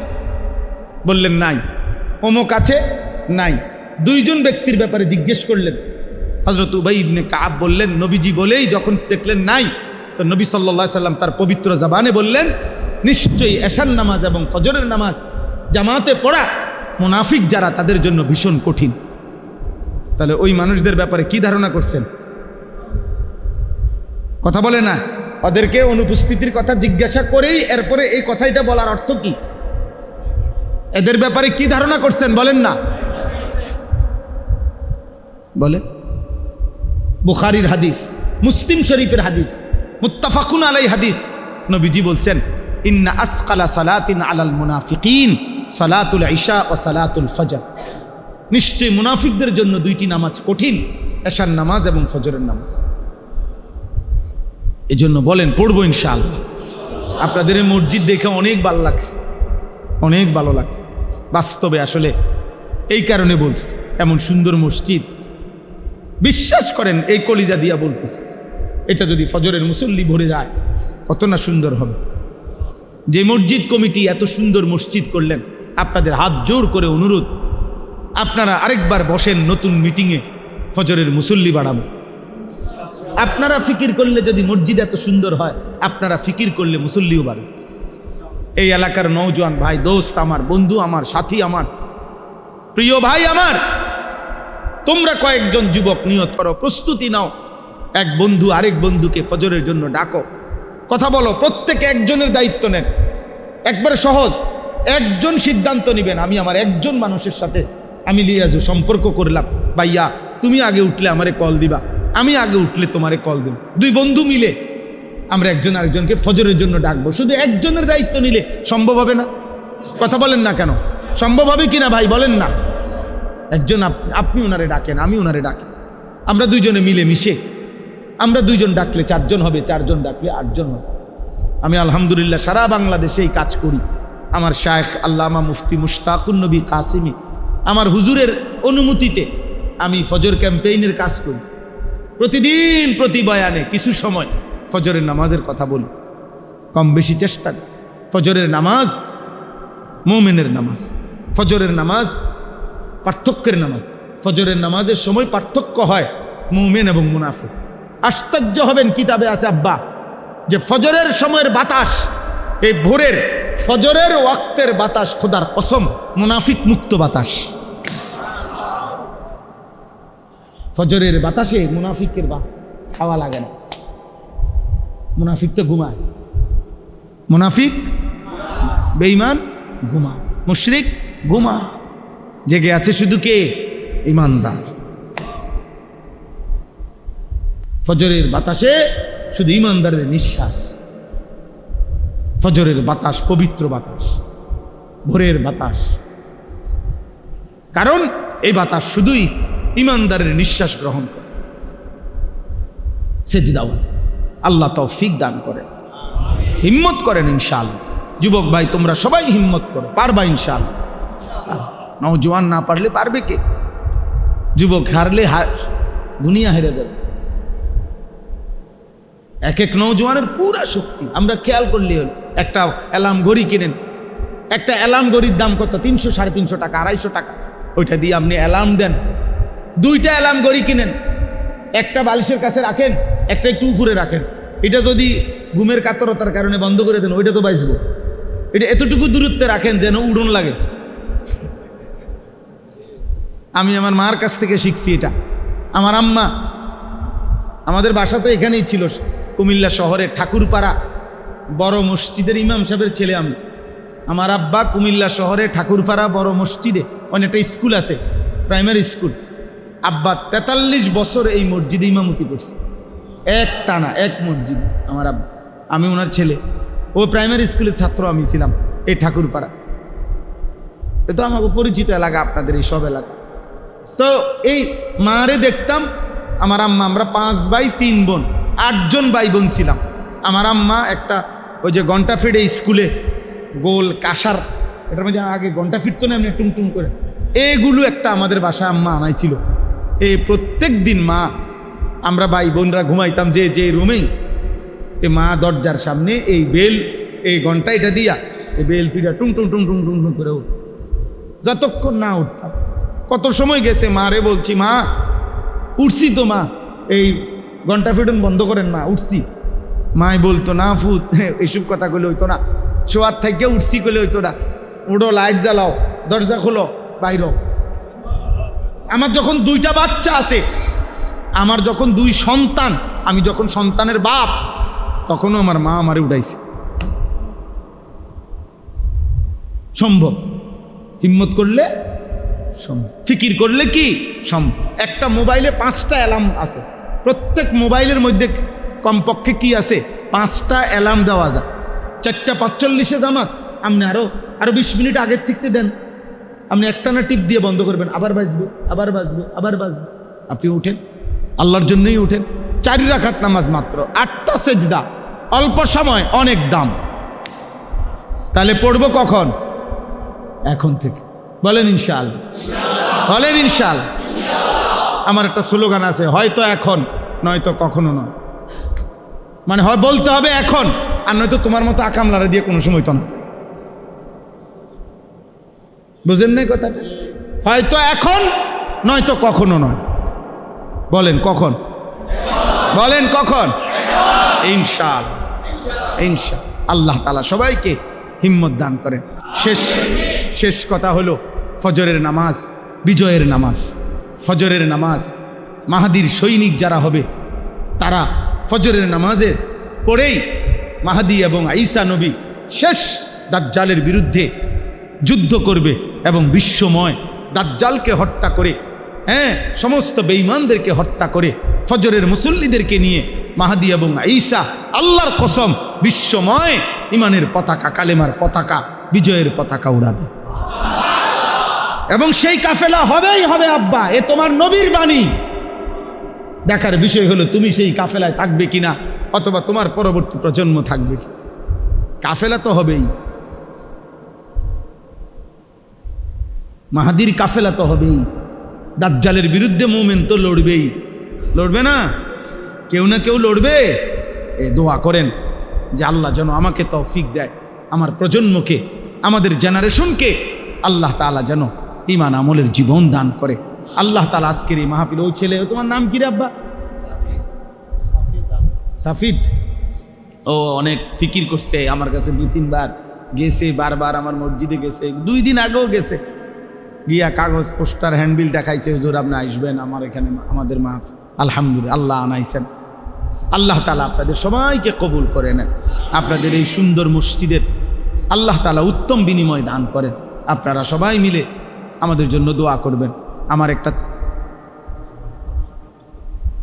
বললেন নাই। অমুক আছে? নাই। দুইজন ব্যক্তির ব্যাপারে জিজ্ঞেস করলেন। হযরত উবাই ইবনে কাব বললেন, নবীজি বলেই যখন দেখলেন নাই, তো নবী সাল্লাল্লাহু আলাইহি সাল্লাম তার পবিত্র জবানে বললেন, নিশ্চয়ই এশার নামাজ এবং ফজরের নামাজ জামাতে পড়া মুনাফিক যারা, তাদের জন্য ভীষণ কঠিন। তাহলে ওই মানুষদের ব্যাপারে কি ধারণা করছেন? কথা বলে না, ওদেরকে অনুপস্থিতির কথা জিজ্ঞাসা করেই এরপরে এই কথাটা বলার অর্থ কি? এদের ব্যাপারে কি ধারণা করছেন বলেন না? বলে বুখারীর হাদিস, মুসলিম শরীফের হাদিস, মুত্তাফাকুন আলাই হাদিস, নবীজি বলছেন, ইন্না আসকালা সালাতিন আলাল মুনাফিকিন সালাতুল ইশা ও সালাতুল ফজর। নিশ্চয়ই মুনাফিকদের জন্য দুইটি নামাজ কঠিন, এশার নামাজ এবং ফজরের নামাজ। এই জন্য বলেন পড়বো ইনশাআল্লাহ। আপনাদের এই মসজিদ দেখে অনেক ভালো লাগছে, অনেক ভালো লাগছে বাস্তবে। আসলে এই কারণে বলছি, এমন সুন্দর মসজিদ, বিশ্বাস করেন এই কলিজা দিয়া বলতেছি, এটা যদি ফজরের মুসল্লি ভরে যায় কত না সুন্দর হবে। যে মসজিদ কমিটি এত সুন্দর মসজিদ করলেন, আপনাদের হাত জোর করে অনুরোধ, আপনারা আরেকবার বসেন নতুন মিটিংয়ে, ফজরের মুসল্লি বাড়াবো। আপনারা ফিকির করলে যদি মসজিদ এত সুন্দর হয়, আপনারা ফিকির করলে মুসল্লিও বাড়বে। এই এলাকার নওজোয়ান ভাই, দোস্ত আমার, বন্ধু আমার, সাথী আমার, প্রিয় ভাই আমার, তোমরা কয়েকজন যুবক নিয়ত করো, প্রস্তুতি নাও, এক বন্ধু আরেক বন্ধুকে ফজরের জন্য ডাকো, কথা বলো, প্রত্যেকে একজনের দায়িত্ব নেন। একবারে সহজ, একজন সিদ্ধান্ত নেবেন, আমি আমার একজন মানুষের সাথে আমি লিয়াজু সম্পর্ক করলাম, ভাইয়া তুমি আগে উঠলে আমারে কল দিবা, আমি আগে উঠলে তোমারে কল দিব। দুই বন্ধু মিলে আমরা একজন আরেকজনকে ফজরের জন্য ডাকবো। শুধু একজনের দায়িত্ব নিলে সম্ভব হবে না? কথা বলেন না কেন? সম্ভব হবে কিনা ভাই বলেন না? একজন আপনি ওনারে ডাকেন, আমি ওনারে ডাকি, আমরা দুইজনে মিলে মিশে, আমরা দুইজন ডাকলে চারজন হবে, চারজন ডাকলে আটজন হবে। আমি আলহামদুলিল্লাহ সারা বাংলাদেশে এই কাজ করি। আমার শায়েখ আল্লামা মুফতি মুশতাকুন নবী কাসিমি, আমার হুজুরের অনুমতিতে আমি ফজর ক্যাম্পেইনের কাজ করি। প্রতিদিন প্রতি বয়ানে কিছু সময় ফজরের নামাজের কথা বলি, কম বেশি চেষ্টা। ফজরের নামাজ মুমিনের নামাজ, ফজরের নামাজ পার্থক্যের নামাজ। ফজরের নামাজের সময় পার্থক্য হয় মুমিন এবং মুনাফিক। আশ্চর্য হবেন, কিতাবে আছে আব্বা, যে ফজরের সময়ের বাতাস, এই ভোরের ফজরের ওয়াক্তের বাতাস, খোদার কসম মুনাফিক মুক্ত বাতাস। ফজরের বাতাসে মুনাফিকের হাওয়া লাগে না। মুনাফিক তো ঘুমায়, মুনাফিক বেঈমান ঘুমায়, মুশরিক ঘুমায়, জেগে আছে শুধু কে? ঈমানদার। ফজরের বাতাসে শুধু ঈমানদারের নিঃশ্বাস। ফজরের বাতাস পবিত্র বাতাস, ভোরের বাতাস, কারণ এই বাতাস শুধুই ঈমানদারের নিঃশ্বাস গ্রহণ করে। সেজদাও আল্লাহ তৌফিক দান করেন, হিম্মত করেন ইনশাআল্লাহ। যুবক ভাই তোমরা সবাই হিম্মত করো, পারবা ইনশাআল্লাহ। নওজোয়ান না পারলে পারবে কে? যুবক হারলে দুনিয়া হেরে যাবে। এক এক নওজোয়ানের পুরা শক্তি আমরা খেয়াল করলে হল। একটা অ্যালার্ম ঘড়ি কিনেন, একটা অ্যালার্ম ঘড়ির দাম কত? 300, 350 টাকা, 250 টাকা। ওইটা দিয়ে আপনি অ্যালার্ম দেন। দুইটা অ্যালার্ম ঘড়ি কিনেন, একটা বালিশের কাছে রাখেন, একটা একটু উপরে রাখেন। এটা যদি ঘুমের কাতরতার কারণে বন্ধ করে দেন, ওইটা তো বাঁচবো। এটা এতটুকু দূরত্বে রাখেন যেন উড়ন লাগে। আমি আমার মার কাছ থেকে শিখছি এটা। আমার আম্মা, আমাদের বাসা তো এখানেই ছিল, কুমিল্লা শহরের ঠাকুরপাড়া বড় মসজিদের ইমাম সাহেবের ছেলে আমি। আমার আব্বা কুমিল্লা শহরে ঠাকুরপাড়া বড় মসজিদে অনেকটা স্কুল আছে, প্রাইমারি স্কুল। আব্বা 43 বছর এই মসজিদে ইমামতি করছে, এক টানা এক মসজিদ। আমার আব্বা, আমি ওনার ছেলে। ও প্রাইমারি স্কুলের ছাত্র, আমি ছিলাম এই ঠাকুরপাড়া। এ তো আমাকে পরিচিত এলাকা, আপনাদের এই সব এলাকা। তো এই মারে দেখতাম, আমার আম্মা, আমরা 5 ভাই 3 বোন, 8 জন ভাই বোন ছিলাম। আমার আম্মা একটা ওই যে ঘন্টা ফিরে স্কুলে গোল কাঁসার, এটার মধ্যে আগে ঘন্টা ফিরতো না এমনি টুমটুম করে, এগুলো একটা আমাদের বাসায় আম্মা আনাইছিল। এই প্রত্যেক দিন মা, আমরা ভাই বোনরা ঘুমাইতাম যে রুমেই, এ মা দরজার সামনে এই বেল, এই ঘন্টা এটা দিয়া এই বেল ফিরা টুম টুম টুম টুম টুম টুম করে উঠ, যতক্ষণ না উঠতাম। কত সময় গেছে মারে বলছি, মা উঠছি তো মা, এই ঘন্টা ফিটুন বন্ধ করেন মা, উঠছি। মাই বলতো না ফুত, এইসব কথা কইলে হইতো না, শোয়ার থেকে উঠছি কইলে হইতো না, উঠো লাইট জ্বালাও, দরজা খোলো, বাইর। আমার যখন 2টা বাচ্চা আছে, আমার যখন 2 সন্তান, আমি যখন সন্তানের বাপ, তখনও আমার মা আমারে উঠাইছে। সম্ভব, হিম্মত করলে সম্ভব, ফিকির করলে কি সম্ভব। একটা মোবাইলে 5টা অ্যালার্ম আছে, প্রত্যেক মোবাইলের মধ্যে কমপক্ষে কি আছে, 5টা অ্যালার্ম দেওয়া যায়। 4:45 জামাত, আপনি আরো 20 মিনিট আগের থেকে দেন, আপনি একটানা টিপ দিয়ে বন্ধ করবেন, আবার বাজবে, আবার বাজবে, আবার বাজবে, আপনি উঠেন, আল্লাহর জন্যই উঠেন। 4 রাকাত নামাজ মাত্র, 8টা সেজদা, অল্প সময় অনেক দাম। তাহলে পড়বো কখন? এখন থেকে। বলেন ইনশাআল্লাহ, বলেন ইনশাআল্লাহ। আমার একটা স্লোগান আছে, হয়তো এখন নয়তো কখনো নয়। মানে হয় বলতে হবে এখন, আর নয়তো তোমার মতো আকামলারা দিয়ে কোনো সময় তো না। বুঝেন নাই কথাটা? হয়তো এখন নয়তো কখনো নয়। বলেন কখন? বলেন কখন? ইনশাআল্লাহ, ইনশাআল্লাহ। আল্লাহ তাআলা সবাইকে হিম্মত দান করেন। শেষ কথা হলো, ফজরের নামাজ বিজয়ের নামাজ। ফজরের নামাজ, মাহাদির সৈনিক যারা হবে তারা ফজরের নামাজে পড়েই মাহাদি এবং ঈসা নবী শেষ দাজ্জালের বিরুদ্ধে যুদ্ধ করবে এবং বিশ্বময় দাজ্জালকে হত্যা করে, সমস্ত বেঈমানদেরকে হত্যা করে ফজরের মুসল্লিদেরকে নিয়ে মাহাদি এবং ঈসা, আল্লাহর কসম, বিশ্বময় ইমানের পতাকা, কালেমার পতাকা, বিজয়ের পতাকা উড়াবে। এবং সেই কাফেলা হবেই হবে আব্বা, এ তোমার নবীর বাণী। দেখার বিষয় হলো তুমি সেই কাফেলায় থাকবে কিনা, অথবা তোমার পরবর্তী প্রজন্ম থাকবে কি। কাফেলা তো হবেই, মাহাদির কাফেলা তো হবেই। দাজ্জালের বিরুদ্ধে মুমিন তো লড়বেই, লড়বে না? কেউ না কেউ লড়বে। দোয়া করেন যে আল্লাহ যেন আমাকে তৌফিক দেয়, আমার প্রজন্মকে, আমাদের জেনারেশনকে আল্লাহ তাআলা যেন ঈমান আমলের জীবন দান করে। আল্লাহ তাআলা আজকের এই মাহফিল, ওই ছেলে, তোমার নাম কি রে আব্বা? সাফিদ। ও অনেক ফিকির করছে, আমার কাছে 2-3 বার গেছে, বারবার আমার মসজিদে গেছে, 2 দিন আগেও গেছে, গিয়া কাগজ পোস্টার হ্যান্ডবিল দেখাইছে, হুজুর আপনি আসবেন আমার এখানে, আমাদের মাহফিল। আলহামদুলিল্লাহ, আল্লাহ আনাইছেন। আল্লাহ তাআলা আপনাদের সবাইকে কবুল করে নেন। আপনাদের এই সুন্দর মসজিদের আল্লাহ তাআলা উত্তম বিনিময় দান করেন। আপনারা সবাই মিলে আমাদের জন্য দোয়া করবেন। আমার একটা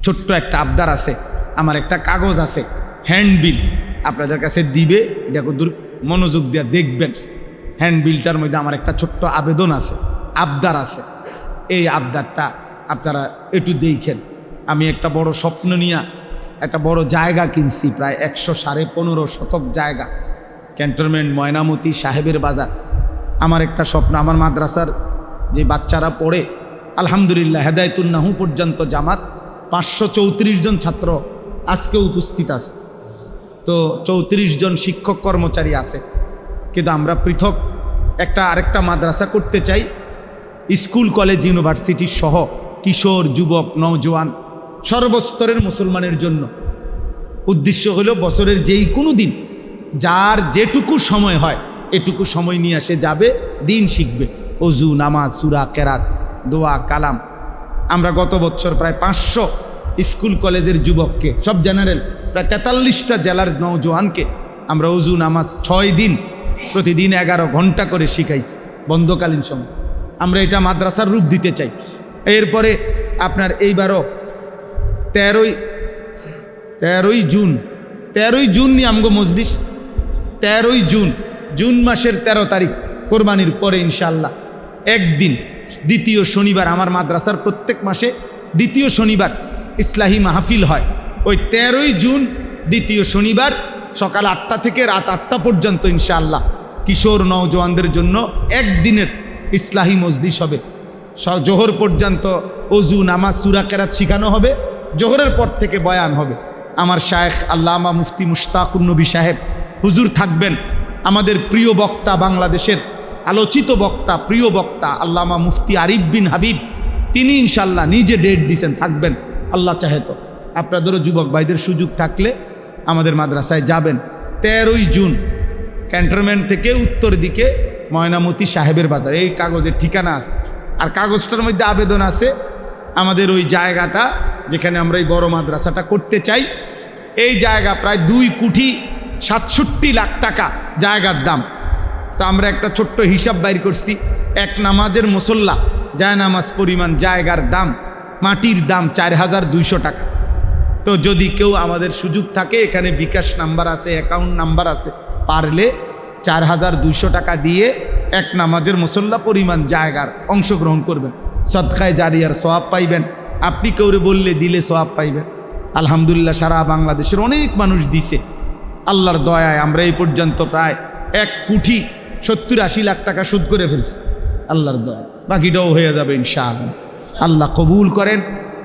ছোট্ট একটা আবদার আছে, আমার একটা কাগজ আছে, হ্যান্ডবিল আপনাদের কাছে দিবে, এটা দূর মনোযোগ দিয়ে দেখবেন। হ্যান্ডবিলটার মধ্যে আমার একটা ছোট্ট আবেদন আছে, আবদার আছে। এই আবদারটা আপনারা একটু দেখেন। আমি একটা বড় স্বপ্ন নিয়ে একটা বড় জায়গা কিনছি, প্রায় 115 শতক জায়গা, ক্যান্টনমেন্ট ময়নামতি সাহেবের বাজার। আমার একটা স্বপ্ন, আমার মাদ্রাসার যে বাচ্চারা পড়ে, আলহামদুলিল্লাহ হেদায়েতুন নাহু পর্যন্ত জামাত 534 জন ছাত্র আজকেও উপস্থিত আছে। তো 34 জন শিক্ষক কর্মচারী আছে। কিন্তু আমরা পৃথক আরেকটা মাদ্রাসা করতে চাই, স্কুল কলেজ ইউনিভার্সিটি সহ কিশোর যুবক নওজোয়ান সর্বস্তরের মুসলমানের জন্য। উদ্দেশ্য হলো বছরের যেই কোনো দিন যার যেটুকু সময় হয় এটুকু সময় নিয়ে আসে যাবে, দিন শিখবে, অজু, নামাজ, সূরা, কেরাত, দোয়া, কালাম। আমরা গত বছর প্রায় 500 স্কুল কলেজের যুবককে, সব জেনারেল, প্রায় 43টা জেলার নওজোয়ানকে আমরা অজু, নামাজ 6 দিন প্রতিদিন 11 ঘন্টা করে শিখাইছি বন্ধকালীন সময়। আমরা এটা মাদ্রাসার রূপ দিতে চাই। এরপরে আপনার এইবারও 13ই জুন নিয়ে আমগো মজলিস। 13ই জুন মাসের 13 তারিখ, কোরবানির পরে ইনশাআল্লাহ একদিন দ্বিতীয় শনিবার, আমার মাদ্রাসার প্রত্যেক মাসে দ্বিতীয় শনিবার ইসলাহি মাহফিল হয়। ওই 13ই জুন দ্বিতীয় শনিবার সকাল 8টা থেকে রাত 8টা পর্যন্ত ইনশাআল্লাহ কিশোর নওজওয়ানদের জন্য একদিনের ইসলাহি মজলিস হবে। জোহর পর্যন্ত অজু, নামাজ, সূরা কেরাত শেখানো হবে। জোহরের পর থেকে বয়ান হবে। আমার শায়েখ আল্লামা মুফতি মুশতাকুন নবী সাহেব হুজুর থাকবেন। আমাদের প্রিয় বক্তা, বাংলাদেশের আলোচিত বক্তা, প্রিয় বক্তা আল্লামা মুফতি আরিফ বিন হাবিব, তিনি ইনশাল্লাহ নিজে ডেট দিয়েছেন, থাকবেন আল্লাহ চাহে তো। আপনাদেরও যুবক ভাইদের সুযোগ থাকলে আমাদের মাদ্রাসায় যাবেন। 13ই জুন ক্যান্টনমেন্ট থেকে উত্তর দিকে ময়নামতি সাহেবের বাজার, এই কাগজের ঠিকানা আছে। আর কাগজটার মধ্যে আবেদন আছে আমাদের ওই জায়গাটা যেখানে আমরা এই বড় মাদ্রাসাটা করতে চাই, এই জায়গা প্রায় 2,67 লাখ টাকা জায়গার দাম। তো আমরা একটা ছোট্ট হিসাব বাইর করছি, এক নামাজের মুসল্লা যায় নামাজ পরিমাণ জায়গার দাম, মাটির দাম 4,200 টাকা। তো যদি কেউ আমাদের সুযোগ থাকে, এখানে বিকাশ নাম্বার আছে, অ্যাকাউন্ট নাম্বার আছে, পারলে 4,200 টাকা দিয়ে এক নামাজের মুসল্লা পরিমাণ জায়গার অংশগ্রহণ করবেন। সদকায়ে জারিয়ার সওয়াব পাইবেন। আপনি কেউরে বললে দিলে সওয়াব পাইবেন। আলহামদুলিল্লাহ সারা বাংলাদেশের অনেক মানুষ দিছে। আল্লাহর দয়ায় আমরা এই পর্যন্ত প্রায় 1,70,80 লাখ টাকা সুদ করে ফেলছি আল্লাহর দয়ায়। বাকিটাও হয়ে যাবে ইনশাআল্লাহ। আল্লাহ কবুল করেন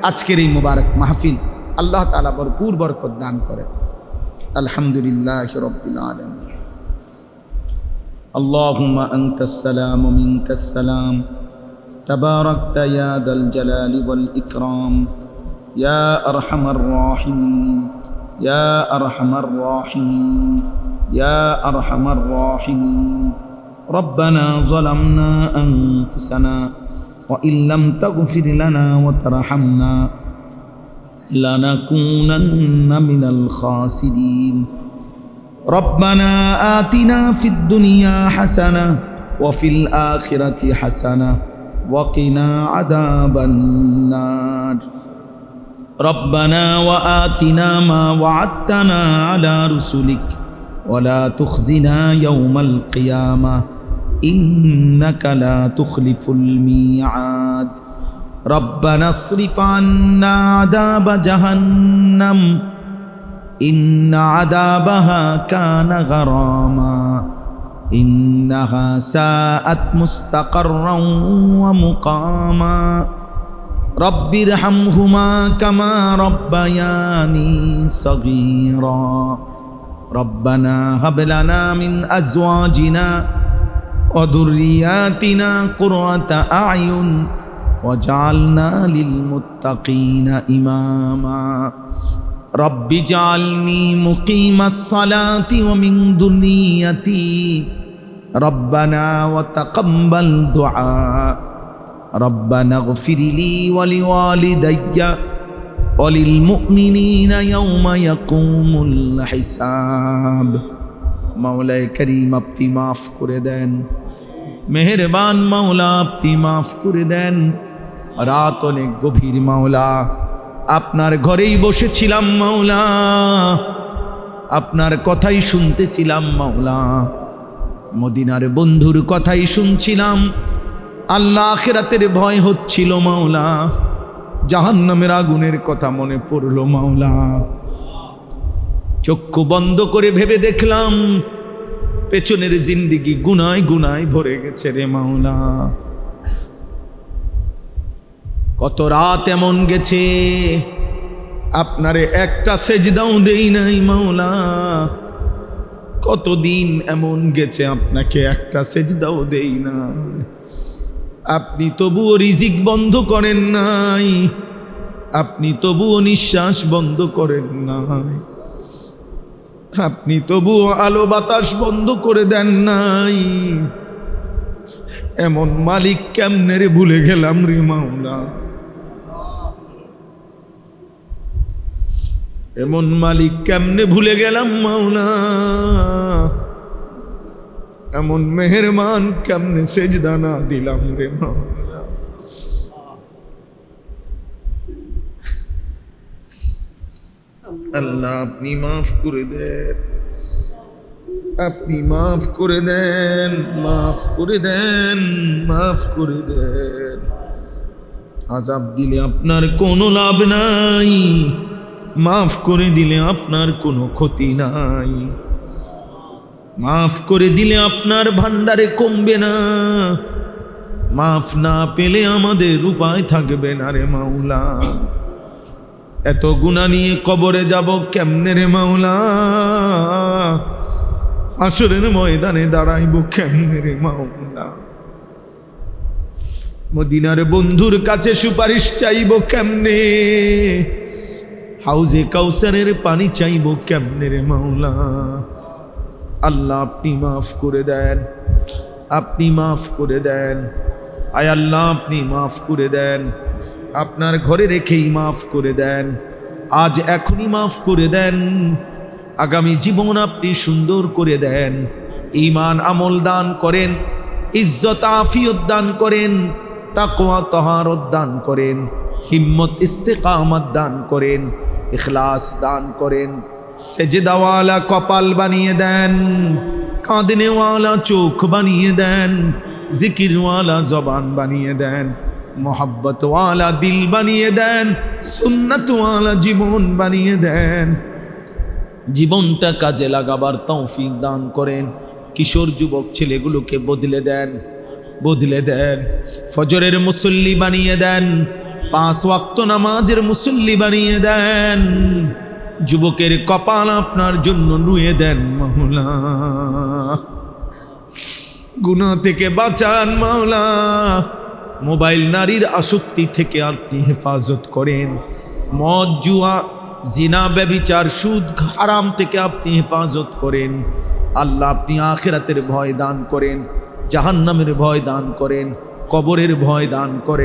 আজকের এই মুবারক মাহফিল। আল্লাহ তাআলা ভরপুর বরকত দান করেন। আলহামদুলিল্লাহি রাব্বিল আলামিন। আল্লাহুম্মা আনতাস সালাম ওয়া মিনকাস সালাম, তাবারাকতা ইয়া দাল জালালি ওয়াল ইকরাম, ইয়া আরহামার রাহিমিন, ইয়া আরহামার রাহিমিন, ইয়া আরহামার রাহিমিন। রব্বানা যালামনা আনফুসানা ওয়া ইল্লাম তাগফির লানা ওয়া তারহামনা লানাকুনান্না মিনাল খাসিরিন। রব্বানা আতিনা ফিদ দুনিয়া হাসানাহ ওয়া ফিল আখিরাতি হাসানাহ ওয়া কিনা আযাবান নার। রব্বানা ওয়া আতিনা মা ওয়া'আদতানা আলা রুসুলিক ওয়া লা তুখজিনা ইয়াওমাল কিয়ামাহ ইন্নাকা লা তুখলিফুল মিআদ। রব্বানা আসরিফ আন্না আযাবা জাহান্নাম ইন্না আযাবাহা কানা গারামা ইন্নাহা সাআত মুস্তাকাররান ওয়া মুকামা। রব্বিরহামহুমা কামা রব্বায়ানি সগীরা। রব্বানা হাব লানা মিন আজওয়াজিনা ওয়া যুররিয়াতিনা কুররাতা আ'য়ুন ওয়াজআলনা লিল মুত্তাকিনা ইমামা। রব্বি জাআলনি মুকিমাস সালাতি ওয়া মিন যুররিয়াতি রব্বানা ওয়া তাকাব্বাল দুআ। রব্বানা ইগফিরলি ওয়া লিওয়ালিদাইয়া ওয়া লিল মুমিনিনা ইয়াওমা ইয়াকুমুল হিসাব। মাওলায়ে কারীম আপনি মাফ করে দেন, মেহেরবান মাওলা আপনি মাফ করে দেন। রাত অনেক গভীর মাওলা, আপনার ঘরেই বসেছিলাম মাওলা, আপনার কথাই শুনতেছিলাম মাওলা, মদিনার বন্ধুর কথাই শুনছিলাম। আল্লাহ আখিরাতের ভয় হচ্ছিল মাওলা, জাহান্নামের আগুনের কথা মনে পড়ল মাওলা। চক্ষু বন্ধ করে ভেবে দেখলাম পেছনের জিন্দেগি গুনায় গুনায় ভরে গেছে রে মাওলা। কত রাত এমন গেছে আপনারে একটা সেজদাও দেই নাই মাওলা। কতদিন এমন গেছে আপনাকে একটা সেজদাও দেই নাই। আপনি তবুও রিজিক বন্ধ করেন নাই, আপনি তবুও নিঃশ্বাস বন্ধ করেন নাই, আপনি তবুও আলো বাতাস বন্ধ করে দেন নাই। এমন মালিক কেমনে রে ভুলে গেলাম রে মাওলা। এমন মালিক কেমনে ভুলে গেলাম মাওলা। এমন মেহেরবান কেমনে সেজদা না দিলাম রে মাওলা। আল্লাহ আপনি মাফ করে দেন। আপনি মাফ করে দেন, মাফ করে দেন, মাফ করে দেন। আযাব দিলে আপনার কোনো লাভ নাই, মাফ করে দিলে আপনার কোনো ক্ষতি নাই। মাফ করে দিলে আপনার ভান্ডারে কমবে না, মাফ না পেলে আমাদের উপায় থাকবে না রে মাওলা। এত গুনাহ নিয়ে কবরে যাব কেমনে রে মাওলা, হাসরের ময়দানে দাঁড়াইব কেমনে রে মাওলা, মদিনার বন্ধুর কাছে সুপারিশ চাইব কেমনে, হাউজে কাউসারের পানি চাইব কেমনে রে মাওলা। আল্লাহ আপনি মাফ করে দেন, আপনি মাফ করে দেন, আয় আল্লাহ আপনি মাফ করে দেন। আপনার ঘরে রেখেই মাফ করে দেন, আজ এখনই মাফ করে দেন। আগামী জীবন আপনি সুন্দর করে দেন, ঈমান আমল দান করেন, ইজ্জত আফিয়ত দান করেন, তাকওয়া তাহারত দান করেন, হিম্মত ইস্তেকামত দান করেন, ইখলাস দান করেন, সেজদাওয়ালা কপাল বানিয়ে দেন, কাঁদনেওয়ালা চোখ বানিয়ে দেন, জিকিরওয়ালা জবান বানিয়ে দেন, মোহাব্বতওয়ালা দিল বানিয়ে দেন, সুন্নতওয়ালা জীবন বানিয়ে দেন। জীবনটা কাজে লাগাবার তৌফিক দান করেন। কিশোর যুবক ছেলেগুলোকে বদলে দেন, বদলে দেন, ফজরের মুসল্লি বানিয়ে দেন, 5 ওয়াক্ত নামাজের মুসল্লি বানিয়ে দেন। যুবকের কপাল আপনার জন্য নুয়ে দেন মাওলা, গুনাহ থেকে বাঁচান মাওলা, মোবাইল নারীর আসক্তি থেকে আপনি হেফাজত করেন, মদ জুয়া জিনা ব্যভিচার সুদ হারাম থেকে আপনি হেফাজত করেন। আল্লাহ আপনি আখিরাতের ভয় দান করেন, জাহান্নামের ভয় দান করেন, কবরের ভয় দান করেন।